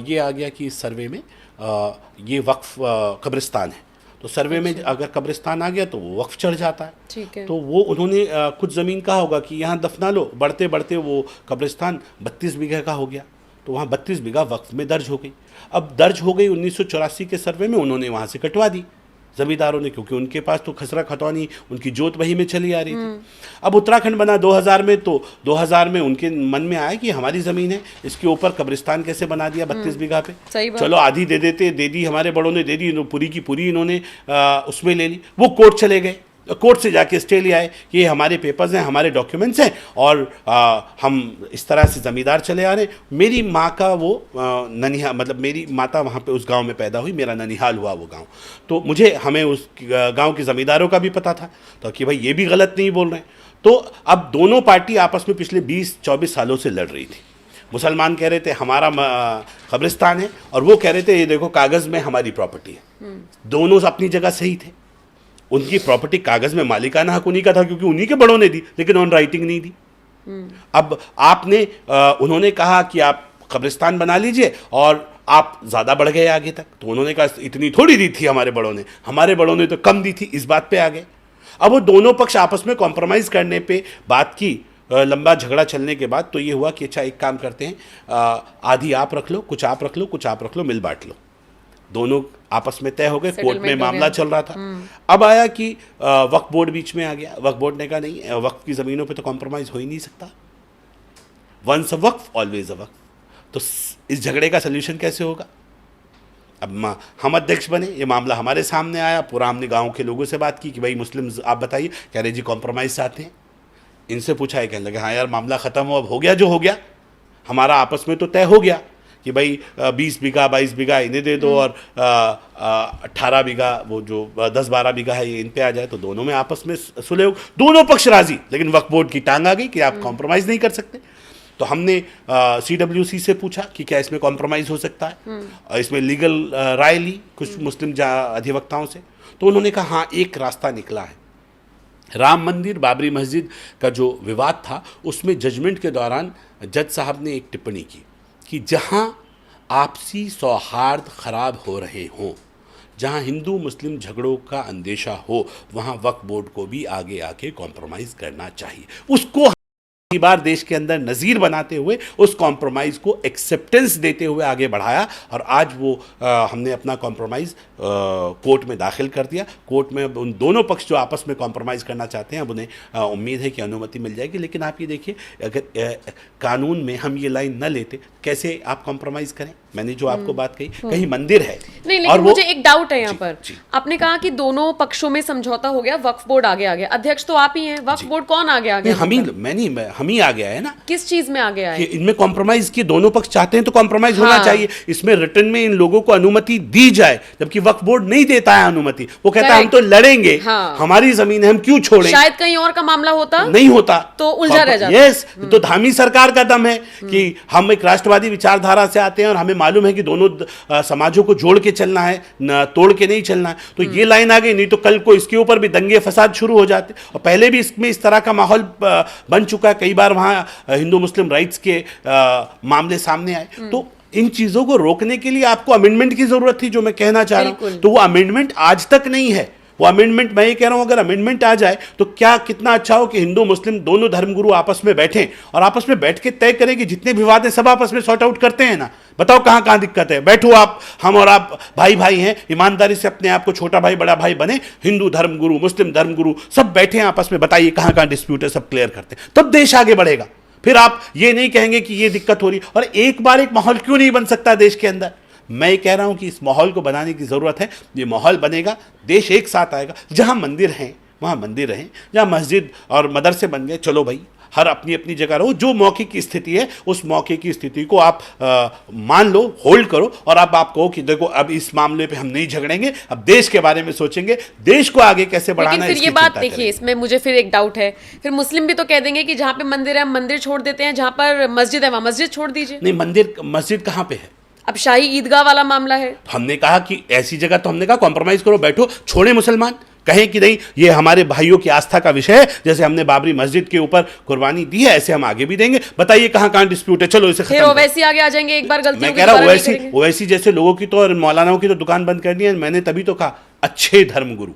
S1: ये आ गया कि इस सर्वे में ये वक्फ कब्रिस्तान है, तो सर्वे में अगर कब्रिस्तान आ गया तो वो वक्फ चढ़ जाता है।
S2: ठीक है।
S1: तो वो उन्होंने कुछ ज़मीन कहा होगा कि यहाँ दफना लो, बढ़ते बढ़ते वो कब्रिस्तान 32 बीघे का हो गया, तो वहाँ 32 बीघा वक्फ में दर्ज हो गई। अब दर्ज हो गई 1984 के सर्वे में, उन्होंने वहाँ से कटवा दी ज़मींदारों ने, क्योंकि उनके पास तो खसरा खतौनी, उनकी जोत वही में चली आ रही थी। अब उत्तराखंड बना 2000 में, तो 2000 में उनके मन में आया कि हमारी ज़मीन है, इसके ऊपर कब्रिस्तान कैसे बना दिया 32 बीघा पे,
S2: सही बात।
S1: चलो आधी दे देते, दे दी, हमारे बड़ों ने दे दी, पूरी की पूरी इन्होंने उसमें ले ली। वो कोर्ट चले गए, कोर्ट से जाके स्टे ले आए कि ये हमारे पेपर्स हैं, हमारे डॉक्यूमेंट्स हैं, और हम इस तरह से ज़मींदार चले आ रहे हैं। मेरी माँ का वो ननिहाल, मतलब मेरी माता वहाँ पे उस गांव में पैदा हुई, मेरा ननिहाल हुआ वो गांव, तो हमें उस गांव के ज़मींदारों का भी पता था, तो कि भाई ये भी गलत नहीं बोल रहे हैं। तो अब दोनों पार्टी आपस में पिछले 20-24 सालों से लड़ रही थी। मुसलमान कह रहे थे हमारा कब्रिस्तान है, और वो कह रहे थे ये देखो कागज़ में हमारी प्रॉपर्टी है। दोनों अपनी जगह सही थे। उनकी प्रॉपर्टी कागज़ में मालिकाना हक उन्हीं का था, क्योंकि उन्हीं के बड़ों ने दी, लेकिन ऑन राइटिंग नहीं दी। अब उन्होंने कहा कि आप कब्रिस्तान बना लीजिए, और आप ज़्यादा बढ़ गए आगे तक, तो उन्होंने कहा इतनी थोड़ी दी थी हमारे बड़ों ने तो कम दी थी, इस बात पे आ गए। अब वो दोनों पक्ष आपस में कॉम्प्रोमाइज़ करने पे बात की। लंबा झगड़ा चलने के बाद तो ये हुआ कि अच्छा एक काम करते हैं, आधी आप रख लो, कुछ आप रख लो, कुछ आप रख लो, मिल बांट लो। दोनों आपस में तय हो गए, कोर्ट में मामला चल रहा था। अब आया कि वक्फ बोर्ड बीच में आ गया। वक्फ बोर्ड ने कहा नहीं, वक्फ की ज़मीनों पे तो कॉम्प्रोमाइज़ हो ही नहीं सकता, once a Waqf always a वक्फ। तो इस झगड़े का सल्यूशन कैसे होगा? अब हम अध्यक्ष बने, ये मामला हमारे सामने आया, पूरा हमने गांव के लोगों से बात की कि भाई मुस्लिम्स आप बताइए, कह रहे जी कॉम्प्रोमाइज़ चाहते हैं। इनसे पूछा है, कहने लगे हाँ यार मामला ख़त्म हो, अब हो गया जो हो गया, हमारा आपस में तो तय हो गया कि भाई 20 बीघा 22 बीघा इन्हें दे दो, और 18 बीघा वो जो 10-12 बीघा है ये इन पे आ जाए, तो दोनों में आपस में सुलह हो, दोनों पक्ष राजी। लेकिन वक्फ बोर्ड की टांग आ गई कि आप कॉम्प्रोमाइज़ नहीं कर सकते। तो हमने CWC से पूछा कि क्या इसमें कॉम्प्रोमाइज़ हो सकता है, इसमें लीगल राय ली कुछ मुस्लिम अधिवक्ताओं से, तो उन्होंने कहा हाँ एक रास्ता निकला है। राम मंदिर बाबरी मस्जिद का जो विवाद था, उसमें जजमेंट के दौरान जज साहब ने एक टिप्पणी की कि जहां आपसी सौहार्द खराब हो रहे हों, जहां हिंदू मुस्लिम झगड़ों का अंदेशा हो, वहां वक्फ बोर्ड को भी आगे आके कॉम्प्रोमाइज़ करना चाहिए। उसको कई बार देश के अंदर नज़ीर बनाते हुए, उस कॉम्प्रोमाइज़ को एक्सेप्टेंस देते हुए आगे बढ़ाया, और आज वो हमने अपना कॉम्प्रोमाइज़ कोर्ट में दाखिल कर दिया। कोर्ट में उन दोनों पक्ष जो आपस में कॉम्प्रोमाइज़ करना चाहते हैं, अब उन्हें उम्मीद है कि अनुमति मिल जाएगी। लेकिन आप ये देखिए, अगर कानून में हम ये लाइन न लेते, कैसे आप कॉम्प्रोमाइज़ करें? मैंने जो आपको बात कही, कहीं मंदिर है
S2: नहीं, लेकिन मुझे एक डाउट है यहाँ पर। आपने कहा कि दोनों पक्षों में समझौता हो गया, वक्फ बोर्ड आगे आ गया, अध्यक्ष तो आप ही हैं, वक्फ बोर्ड कौन आगे आ गया?
S1: हम ही आ गया है ना।
S2: किस चीज में आगे आए?
S1: इनमें कॉम्प्रोमाइज की दोनों पक्ष चाहते हैं तो कॉम्प्रोमाइज होना चाहिए। इसमें रिटर्न में इन लोगों को अनुमति दी जाए, जबकि वक्फ बोर्ड नहीं देता है अनुमति। वो कहता है हम तो लड़ेंगे, हमारी जमीन है, हम क्यों छोड़ें।
S2: शायद कहीं और का मामला होता,
S1: नहीं होता तो
S2: उलझा रह जाता।
S1: यस, तो धामी सरकार का दम है कि हम एक राष्ट्रवादी विचारधारा से आते हैं, और हमें मालूम है कि दोनों समाजों को जोड़ के चलना है, न तोड़ के नहीं चलना है। तो ये लाइन आ गई, नहीं तो कल को इसके ऊपर भी दंगे फसाद शुरू हो जाते। और पहले भी इसमें इस तरह का माहौल बन चुका है, कई बार वहाँ हिंदू मुस्लिम राइट्स के मामले सामने आए। तो इन चीज़ों को रोकने के लिए आपको अमेंडमेंट की ज़रूरत थी, जो मैं कहना चाह रहा हूँ। तो वो अमेंडमेंट आज तक नहीं है। वो अमेंडमेंट, मैं ये कह रहा हूँ, अगर अमेंडमेंट आ जाए तो क्या कितना अच्छा हो कि हिंदू मुस्लिम दोनों धर्मगुरु आपस में बैठें, और आपस में बैठ के तय करें कि जितने विवाद हैं सब आपस में सॉर्ट आउट करते हैं ना। बताओ कहाँ कहाँ दिक्कत है, बैठो आप, हम और आप भाई भाई हैं, ईमानदारी से अपने आप को छोटा भाई बड़ा भाई बने, हिंदू धर्मगुरु मुस्लिम धर्मगुरु सब बैठे हैं आपस में, बताइए कहाँ कहाँ डिस्प्यूट है, सब क्लियर करते हैं, तब देश आगे बढ़ेगा। फिर आप ये नहीं कहेंगे कि ये दिक्कत हो रही। और एक बार एक माहौल क्यों नहीं बन सकता देश के अंदर? मैं ये कह रहा हूं कि इस माहौल को बनाने की ज़रूरत है। ये माहौल बनेगा, देश एक साथ आएगा। जहां मंदिर हैं वहां मंदिर रहें, जहां मस्जिद और मदरसे बन गए, चलो भाई हर अपनी अपनी जगह रहो। जो मौके की स्थिति है, उस मौके की स्थिति को आप मान लो, होल्ड करो, और अब आप कहो कि देखो अब इस मामले पे हम नहीं झगड़ेंगे, अब देश के बारे में सोचेंगे, देश को आगे कैसे बढ़ाना है।
S2: लेकिन फिर ये बात देखिए, इसमें मुझे फिर एक डाउट है, फिर मुस्लिम भी तो कह देंगे कि जहां पे मंदिर है हम मंदिर छोड़ देते हैं, जहां पर मस्जिद है वहां मस्जिद छोड़ दीजिए।
S1: नहीं, मस्जिद कहाँ पे है?
S2: अब शाही ईदगाह वाला मामला है।
S1: हमने कहा कि ऐसी जगह तो हमने कहा कॉम्प्रोमाइज करो, बैठो, छोड़े मुसलमान, कहें कि नहीं ये हमारे भाइयों की आस्था का विषय है, जैसे हमने बाबरी मस्जिद के ऊपर कुर्बानी दी है ऐसे हम आगे भी देंगे, बताइए कहां कहां डिस्प्यूट है, चलो इसे
S2: फिर
S1: खत्म
S2: ओवैसी आगे आ जाएंगे, एक बार गलती
S1: मैं कह रहा हूं ओवैसी जैसे लोगों की तो और मौलानाओं की तो दुकान बंद करनी है। मैंने तभी तो कहा अच्छे धर्मगुरु,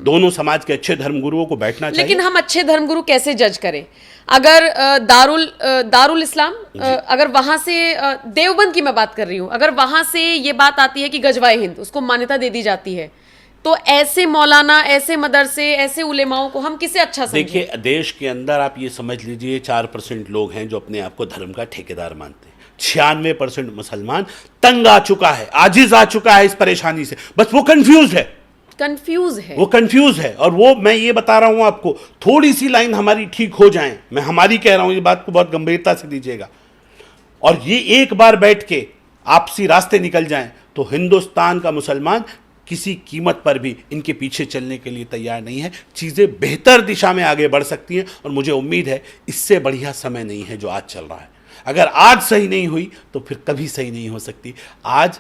S1: दोनों समाज के अच्छे धर्मगुरुओं को बैठना चाहिए।
S2: लेकिन हम अच्छे धर्मगुरु कैसे जज करें? अगर दारुल इस्लाम, अगर वहां से देवबंद की मैं बात कर रही हूं, अगर वहां से ये बात आती है कि गजवाए हिंद उसको मान्यता दे दी जाती है, तो ऐसे मौलाना, ऐसे मदरसे, ऐसे उलेमाओं को हम किसे अच्छा समझें?
S1: देखिए देश के अंदर आप ये समझ लीजिए 4% लोग हैं जो अपने आप को धर्म का ठेकेदार मानते हैं। 96% मुसलमान तंग आ चुका है, आजिज आ चुका है इस परेशानी से, बस वो कंफ्यूज है, वो कंफ्यूज है। और वो मैं ये बता रहा हूं आपको, थोड़ी सी लाइन हमारी ठीक हो जाए, मैं हमारी कह रहा हूं, ये बात को बहुत गंभीरता से लीजिएगा, और ये एक बार बैठ के आपसी रास्ते निकल जाएं, तो हिंदुस्तान का मुसलमान किसी कीमत पर भी इनके पीछे चलने के लिए तैयार नहीं है। चीज़ें बेहतर दिशा में आगे बढ़ सकती हैं और मुझे उम्मीद है इससे बढ़िया समय नहीं है जो आज चल रहा है। अगर आज सही नहीं हुई तो फिर कभी सही नहीं हो सकती। आज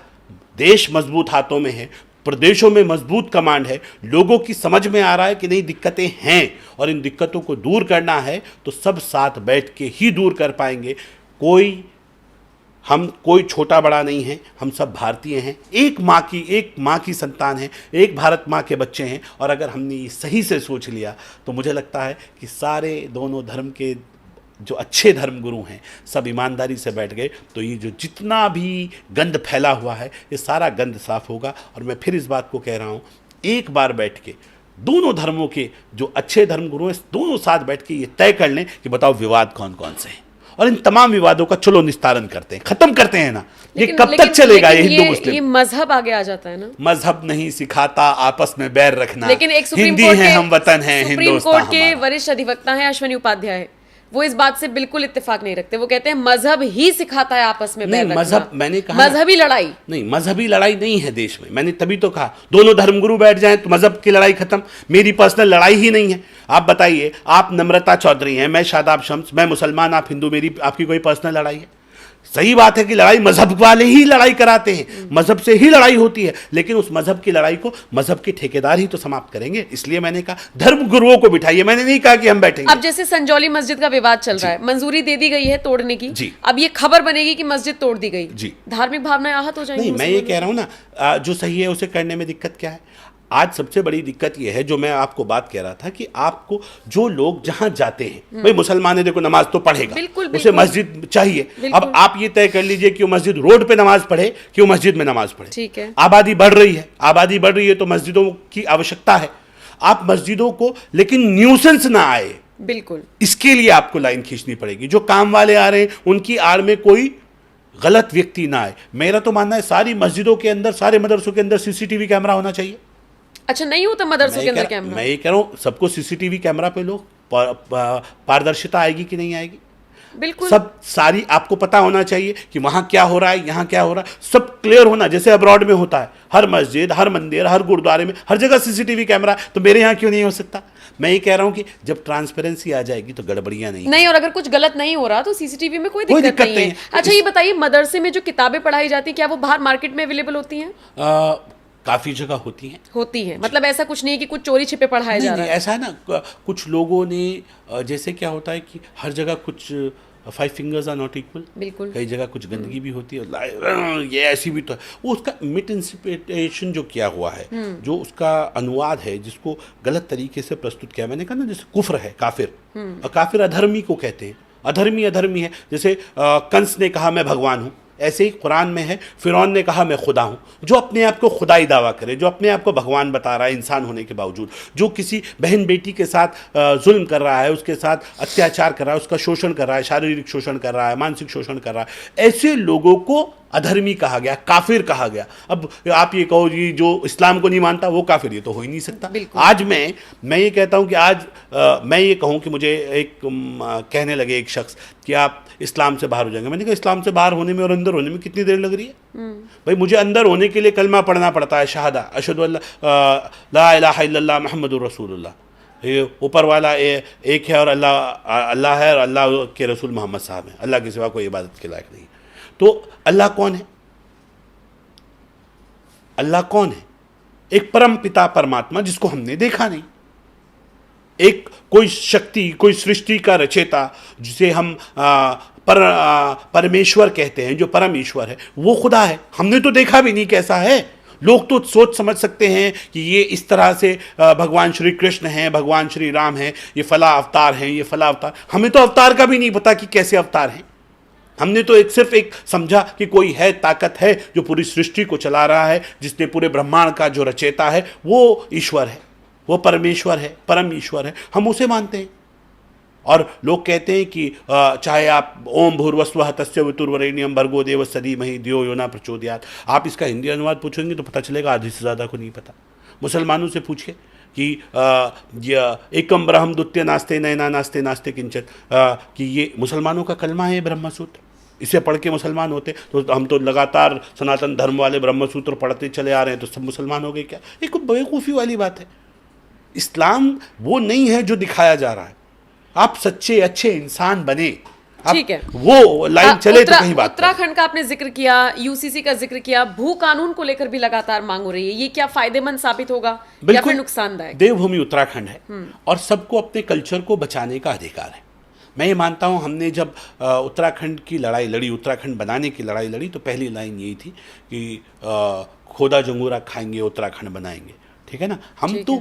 S1: देश मजबूत हाथों में है, प्रदेशों में मजबूत कमांड है, लोगों की समझ में आ रहा है कि नहीं दिक्कतें हैं और इन दिक्कतों को दूर करना है तो सब साथ बैठ के ही दूर कर पाएंगे। हम कोई छोटा बड़ा नहीं है, हम सब भारतीय हैं, एक माँ की संतान है, एक भारत माँ के बच्चे हैं। और अगर हमने ये सही से सोच लिया तो मुझे लगता है कि सारे दोनों धर्म के जो अच्छे धर्मगुरु हैं सब ईमानदारी से बैठ गए तो ये जो जितना भी गंद फैला हुआ है ये सारा गंद साफ होगा। और मैं फिर इस बात को कह रहा हूँ, एक बार बैठ के दोनों धर्मों के जो अच्छे धर्मगुरु हैं दोनों साथ बैठ के ये तय कर लें कि बताओ विवाद कौन कौन से हैं और इन तमाम विवादों का चलो निस्तारण करते हैं, खत्म करते हैं ना। ये कब तक चलेगा ये हिंदू मुस्लिम?
S2: ये मजहब आगे आ जाता है ना।
S1: मजहब नहीं सिखाता आपस में बैर रखना।
S2: लेकिन एक
S1: हिंदी है, हम वतन है,
S2: सुप्रीम कोर्ट के वरिष्ठ अधिवक्ता हैं अश्विनी उपाध्याय, वो इस बात से बिल्कुल इत्तेफाक नहीं रखते। वो कहते हैं मजहब ही सिखाता है आपस में बैर रखना।
S1: मजहब, मैंने कहा
S2: मजहबी लड़ाई नहीं,
S1: मजहबी लड़ाई नहीं है देश में। मैंने तभी तो कहा दोनों धर्मगुरु बैठ जाएं तो मजहब की लड़ाई खत्म। मेरी पर्सनल लड़ाई ही नहीं है। आप बताइए, आप नम्रता चौधरी हैं, मैं शादाब शम्स, मैं मुसलमान, आप हिंदू, मेरी आपकी कोई पर्सनल लड़ाई है? सही बात है कि लड़ाई मजहब वाले ही लड़ाई कराते हैं, मजहब से ही लड़ाई होती है, लेकिन उस मजहब की लड़ाई को मजहब के ठेकेदार ही तो समाप्त करेंगे। इसलिए मैंने कहा धर्म गुरुओं को बिठाइए, मैंने नहीं कहा कि हम बैठेंगे।
S2: अब जैसे संजौली मस्जिद का विवाद चल रहा है, मंजूरी दे दी गई है तोड़ने की जी। अब ये खबर बनेगी कि मस्जिद तोड़ दी गई जी, धार्मिक भावनाएं आहत हो जाएंगी।
S1: नहीं, मैं ये कह रहा हूं ना, जो सही है उसे करने में दिक्कत क्या है? आज सबसे बड़ी दिक्कत यह है, जो मैं आपको बात कह रहा था, कि आपको जो लोग जहां जाते हैं, भाई मुसलमान है, देखो नमाज तो पढ़ेगा, उसे मस्जिद चाहिए। अब आप ये तय कर लीजिए कि वो मस्जिद रोड पे नमाज पढ़े कि वो मस्जिद में नमाज पढ़े।
S2: ठीक है,
S1: आबादी बढ़ रही है तो मस्जिदों की आवश्यकता है। आप मस्जिदों को, लेकिन न्यूसेंस ना आए,
S2: बिल्कुल
S1: इसके लिए आपको लाइन खींचनी पड़ेगी। जो काम वाले आ रहे हैं उनकी आड़ में कोई गलत व्यक्ति ना आए। मेरा तो मानना है सारी मस्जिदों के अंदर, सारे मदरसों के अंदर सीसीटीवी कैमरा होना चाहिए।
S2: अच्छा, नहीं होता मदरसों के अंदर कैमरा?
S1: मैं ये कह रहा हूँ सबको सीसीटीवी कैमरा पे लो, पारदर्शिता आएगी कि नहीं आएगी?
S2: बिल्कुल,
S1: सब सारी आपको पता होना चाहिए कि वहां क्या हो रहा है, यहाँ क्या हो रहा है, सब क्लियर होना, जैसे अब्रॉड में होता है। हर मस्जिद, हर मंदिर, हर गुरुद्वारे में, हर जगह सीसीटीवी कैमरा है, तो मेरे यहाँ क्यों नहीं हो सकता? मैं ये कह रहा हूँ कि जब ट्रांसपेरेंसी आ जाएगी तो गड़बड़ियां नहीं।
S2: और अगर कुछ गलत नहीं हो रहा तो सीसीटीवी में कोई दिक्कत नहीं है। अच्छा, ये बताइए, मदरसे में जो किताबें पढ़ाई जाती है क्या वो बाहर मार्केट में अवेलेबल होती हैं?
S1: काफी जगह होती हैं।
S2: मतलब ऐसा कुछ नहीं कि कुछ चोरी छिपे पढ़ाया जा रहा है।
S1: ऐसा है ना, कुछ लोगों ने, जैसे क्या होता है कि हर जगह कुछ 5 फिंगर्स आर नॉट इक्वल,
S2: बिल्कुल,
S1: कई जगह कुछ गंदगी भी होती है, ये ऐसी भी तो है। वो उसका मिसइंटरप्रिटेशन जो किया हुआ है, जो उसका अनुवाद है, जिसको गलत तरीके से प्रस्तुत किया, मैंने कहा ना, जैसे कुफ्र है, काफिर, और काफिर अधर्मी को कहते हैं, अधर्मी है। जैसे कंस ने कहा मैं भगवान हूँ, ऐसे ही कुरान में है फिरौन ने कहा मैं खुदा हूँ। जो अपने आप को खुदाई दावा करे, जो अपने आप को भगवान बता रहा है इंसान होने के बावजूद, जो किसी बहन बेटी के साथ जुल्म कर रहा है, उसके साथ अत्याचार कर रहा है, उसका शोषण कर रहा है, शारीरिक शोषण कर रहा है, मानसिक शोषण कर रहा है, ऐसे लोगों को अधर्मी कहा गया, काफिर कहा गया। अब आप ये कहो जी जो इस्लाम को नहीं मानता वो काफिर, ये तो हो ही नहीं सकता। आज मैं ये कहता हूँ कि आज मैं ये कहूँ कि मुझे एक कहने लगे एक शख्स कि आप इस्लाम से बाहर हो जाएंगे। मैंने कहा इस्लाम से बाहर होने में और अंदर होने में कितनी देर लग रही है? भाई मुझे अंदर होने के लिए कलमा पढ़ना पड़ता है, शहादा, अशहदु अल्ला ला इलाहा इल्लल्लाह मुहम्मदुर रसूलुल्लाह। ये ऊपर वाला एक है और अल्लाह है और अल्लाह के रसूल मोहम्मद साहब हैं, अल्लाह के सिवा कोई इबादत के लायक नहीं। तो अल्लाह कौन है? अल्लाह कौन है? एक परम पिता परमात्मा जिसको हमने देखा नहीं, एक कोई शक्ति, कोई सृष्टि का रचयिता जिसे हम परमेश्वर कहते हैं, जो परम ईश्वर है, वो खुदा है। हमने तो देखा भी नहीं कैसा है। लोग तो सोच समझ सकते हैं कि ये इस तरह से भगवान श्री कृष्ण हैं, भगवान श्री राम हैं, ये फला अवतार हैं, ये फला अवतार। हमें तो अवतार का भी नहीं पता कि कैसे अवतार हैं। हमने तो सिर्फ एक समझा कि कोई है, ताकत है जो पूरी सृष्टि को चला रहा है, जिसने पूरे ब्रह्मांड का जो रचयिता है वो ईश्वर है, वो परमेश्वर है, परम ईश्वर है। हम उसे मानते हैं। और लोग कहते हैं कि चाहे आप ओम भूर्भुवस्वः तस्य वितुर्वरेण्यं भर्गो देवस्य धीमहि धियो यो न प्रचोदयात्, आप इसका हिंदी अनुवाद पूछेंगे तो पता चलेगा आधे से ज़्यादा को नहीं पता। मुसलमानों से पूछिए कि एकम ब्रह्म द्वितीय नास्ते नैना नास्ते नास्ते किंचन, कि ये मुसलमानों का कलमा है ब्रह्मसूत्र। इसे पढ़ के मुसलमान होते तो हम तो लगातार सनातन धर्म वाले ब्रह्मसूत्र पढ़ते चले आ रहे हैं, तो सब मुसलमान हो गए क्या? ये कोई बेवकूफ़ी वाली बात है। इस्लाम वो नहीं है जो दिखाया जा रहा है। आप सच्चे अच्छे इंसान बने,
S2: ठीक है,
S1: वो लाइन चले तो कहीं बात।
S2: उत्तराखंड का आपने जिक्र किया, यूसीसी का जिक्र किया, भू कानून को लेकर भी लगातार मांग हो रही है। ये क्या फायदेमंद साबित होगा या फिर नुकसानदायक?
S1: देवभूमि उत्तराखंड है और सबको अपने कल्चर को बचाने का अधिकार है। मैं ये मानता हूँ, हमने जब उत्तराखंड की लड़ाई लड़ी, उत्तराखंड बनाने की लड़ाई लड़ी, तो पहली लाइन यही थी कि खोदा जंगूरा खाएंगे उत्तराखंड बनाएंगे। ठीक है ना? हम तो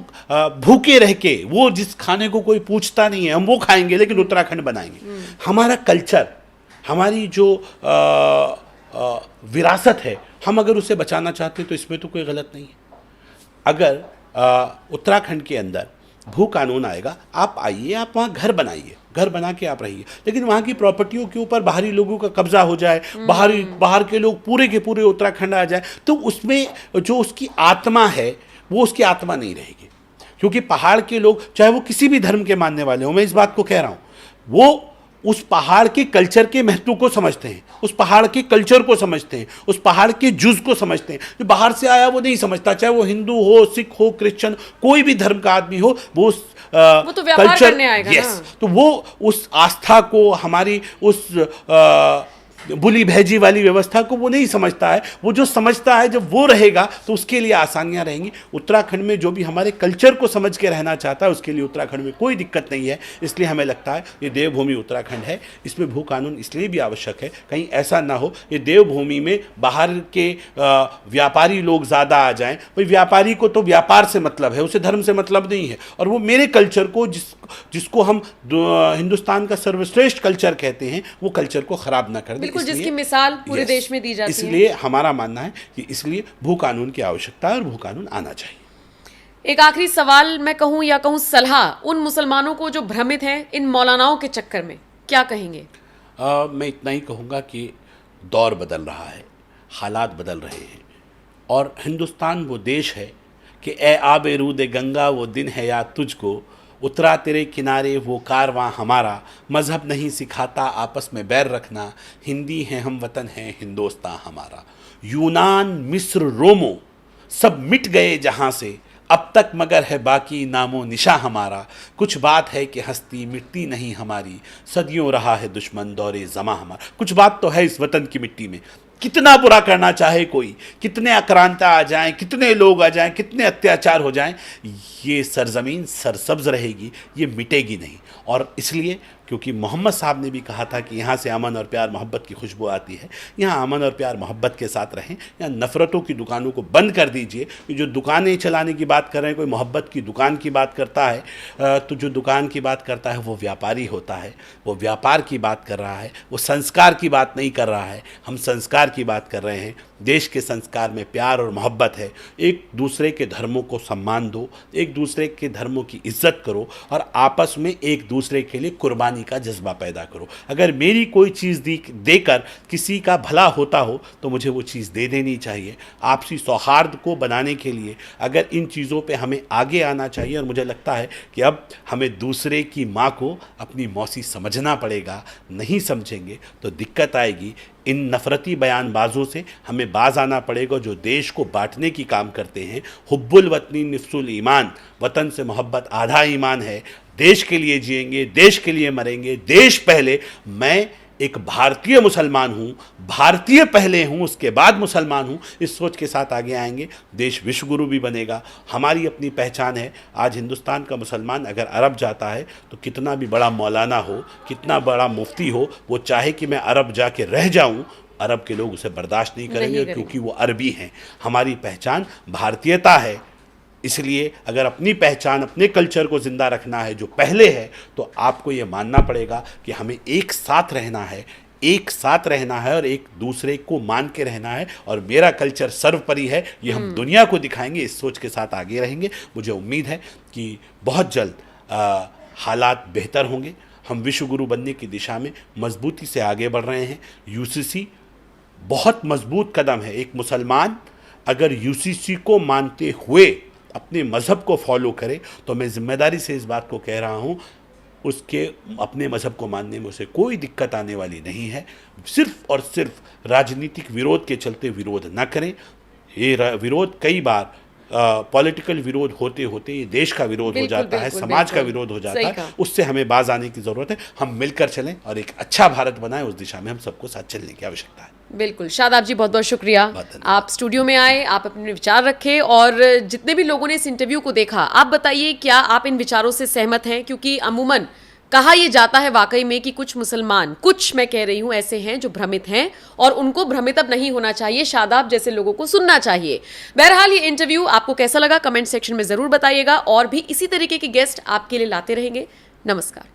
S1: भूखे रह के, वो जिस खाने को कोई पूछता नहीं है, हम वो खाएंगे लेकिन उत्तराखंड बनाएंगे। हमारा कल्चर, हमारी जो विरासत है, हम अगर उसे बचाना चाहते हैं तो इसमें तो कोई गलत नहीं है। अगर उत्तराखंड के अंदर भू कानून आएगा, आप आइए, आप वहाँ घर बनाइए, घर बना के आप रहिए, लेकिन वहाँ की प्रॉपर्टियों के ऊपर बाहरी लोगों का कब्जा हो जाए, बाहर के लोग पूरे के पूरे उत्तराखंड आ जाए, तो उसमें जो उसकी आत्मा है वो उसकी आत्मा नहीं रहेगी। क्योंकि पहाड़ के लोग, चाहे वो किसी भी धर्म के मानने वाले हो, मैं इस बात को कह रहा हूँ, वो उस पहाड़ के कल्चर के महत्व को समझते हैं, उस पहाड़ के कल्चर को समझते हैं, उस पहाड़ के जुज को समझते हैं। जो बाहर से आया वो नहीं समझता, चाहे वो हिंदू हो, सिख हो, क्रिश्चियन, कोई भी धर्म का आदमी हो, वो
S2: तो व्यापार करने आएगा ना।
S1: तो वो उस आस्था को, हमारी उस बुली भैजी वाली व्यवस्था को वो नहीं समझता है। वो जो समझता है, जब वो रहेगा तो उसके लिए आसानियां रहेंगी। उत्तराखंड में जो भी हमारे कल्चर को समझ के रहना चाहता है, उसके लिए उत्तराखंड में कोई दिक्कत नहीं है। इसलिए हमें लगता है ये देवभूमि उत्तराखंड है, इसमें भू कानून इसलिए भी आवश्यक है, कहीं ऐसा ना हो ये देवभूमि में बाहर के व्यापारी लोग ज़्यादा आ जाएँ। भाई व्यापारी को तो व्यापार से मतलब है, उसे धर्म से मतलब नहीं है, और वो मेरे कल्चर को, जिसको हम हिंदुस्तान का सर्वश्रेष्ठ कल्चर कहते हैं, वो कल्चर को ख़राब ना कर दे।
S2: जिसकी मिसाल पूरे देश में दी जाती है।
S1: इसलिए हमारा मानना है कि इसलिए भू कानून की आवश्यकता है और भू कानून आना चाहिए।
S2: एक आखिरी सवाल मैं कहूं या कहूं सलाह उन मुसलमानों को जो भ्रमित हैं इन मौलानाओं के चक्कर में, क्या कहेंगे?
S1: मैं इतना ही कहूँगा कि दौर बदल रहा है, हालात बदल रहे हैं, और हिंदुस्तान वो देश है कि ए आबे रूदे गंगा वो दिन है याद तुझको, उतरा तेरे किनारे वो कारवां हमारा, मज़हब नहीं सिखाता आपस में बैर रखना, हिंदी है हम वतन है हिंदुस्तान हमारा। यूनान मिस्र रोमो सब मिट गए जहाँ से, अब तक मगर है बाकी नामो निशा हमारा, कुछ बात है कि हस्ती मिटती नहीं हमारी, सदियों रहा है दुश्मन दौरे ज़मा हमारा। कुछ बात तो है इस वतन की मिट्टी में, कितना बुरा करना चाहे कोई, कितने आक्रांता आ जाएं, कितने लोग आ जाएं, कितने अत्याचार हो जाएं, ये सरजमीन सरसब्ज रहेगी, ये मिटेगी नहीं। और इसलिए क्योंकि मोहम्मद साहब ने भी कहा था कि यहाँ से अमन और प्यार मोहब्बत की खुशबू आती है, यहाँ अमन और प्यार मोहब्बत के साथ रहें, यहाँ नफ़रतों की दुकानों को बंद कर दीजिए। जो दुकानें चलाने की बात कर रहे हैं, कोई मोहब्बत की दुकान की बात करता है तो जो दुकान की बात करता है वो व्यापारी होता है, वो व्यापार की बात कर रहा है, वो संस्कार की बात नहीं कर रहा है। हम संस्कार की बात कर रहे हैं। देश के संस्कार में प्यार और मोहब्बत है। एक दूसरे के धर्मों को सम्मान दो, एक दूसरे के धर्मों की इज्जत करो, और आपस में एक दूसरे के लिए कुर्बानी का जज्बा पैदा करो। अगर मेरी कोई चीज़ देकर किसी का भला होता हो तो मुझे वो चीज़ दे देनी चाहिए। आपसी सौहार्द को बनाने के लिए अगर इन चीज़ों पे हमें आगे आना चाहिए, और मुझे लगता है कि अब हमें दूसरे की माँ को अपनी मौसी समझना पड़ेगा। नहीं समझेंगे तो दिक्कत आएगी। इन नफ़रती बयानबाजों से हमें बाज आना पड़ेगा, जो देश को बांटने की काम करते हैं। हुब्बुल वतनी निफ्सुल ईमान, वतन से मोहब्बत आधा ईमान है। देश के लिए जिएंगे, देश के लिए मरेंगे, देश पहले। मैं एक भारतीय मुसलमान हूँ, भारतीय पहले हूँ उसके बाद मुसलमान हूँ, इस सोच के साथ आगे आएंगे, देश विश्वगुरु भी बनेगा। हमारी अपनी पहचान है। आज हिंदुस्तान का मुसलमान अगर अरब जाता है तो कितना भी बड़ा मौलाना हो, कितना बड़ा मुफ्ती हो, वो चाहे कि मैं अरब जाके रह जाऊँ, अरब के लोग उसे बर्दाश्त नहीं करेंगे क्योंकि वो अरबी हैं। हमारी पहचान भारतीयता है। इसलिए अगर अपनी पहचान, अपने कल्चर को ज़िंदा रखना है जो पहले है, तो आपको ये मानना पड़ेगा कि हमें एक साथ रहना है, एक साथ रहना है और एक दूसरे को मान के रहना है। और मेरा कल्चर सर्वोपरि है, ये हम दुनिया को दिखाएंगे। इस सोच के साथ आगे रहेंगे। मुझे उम्मीद है कि बहुत जल्द हालात बेहतर होंगे। हम विश्वगुरु बनने की दिशा में मजबूती से आगे बढ़ रहे हैं। यूसीसी बहुत मजबूत कदम है। एक मुसलमान अगर यूसीसी को मानते हुए अपने मज़हब को फॉलो करे, तो मैं ज़िम्मेदारी से इस बात को कह रहा हूँ, उसके अपने मज़हब को मानने में उसे कोई दिक्कत आने वाली नहीं है। सिर्फ और सिर्फ राजनीतिक विरोध के चलते विरोध न करें। ये विरोध कई बार पॉलिटिकल विरोध होते होते ये देश का विरोध हो जाता है, समाज का विरोध हो जाता है। उससे हमें बाज आने की ज़रूरत है। हम मिलकर चलें और एक अच्छा भारत बनाएं, उस दिशा में हम सबको साथ चलने की आवश्यकता है।
S2: बिल्कुल। शादाब जी, बहुत बहुत शुक्रिया, आप स्टूडियो में आए, आप अपने विचार रखे, और जितने भी लोगों ने इस इंटरव्यू को देखा, आप बताइए क्या आप इन विचारों से सहमत हैं? क्योंकि अमूमन कहा यह जाता है वाकई में कि कुछ मुसलमान, कुछ मैं कह रही हूं, ऐसे हैं जो भ्रमित हैं, और उनको भ्रमित अब नहीं होना चाहिए, शादाब जैसे लोगों को सुनना चाहिए। बहरहाल ये इंटरव्यू आपको कैसा लगा कमेंट सेक्शन में जरूर बताइएगा, और भी इसी तरीके के गेस्ट आपके लिए लाते रहेंगे। नमस्कार।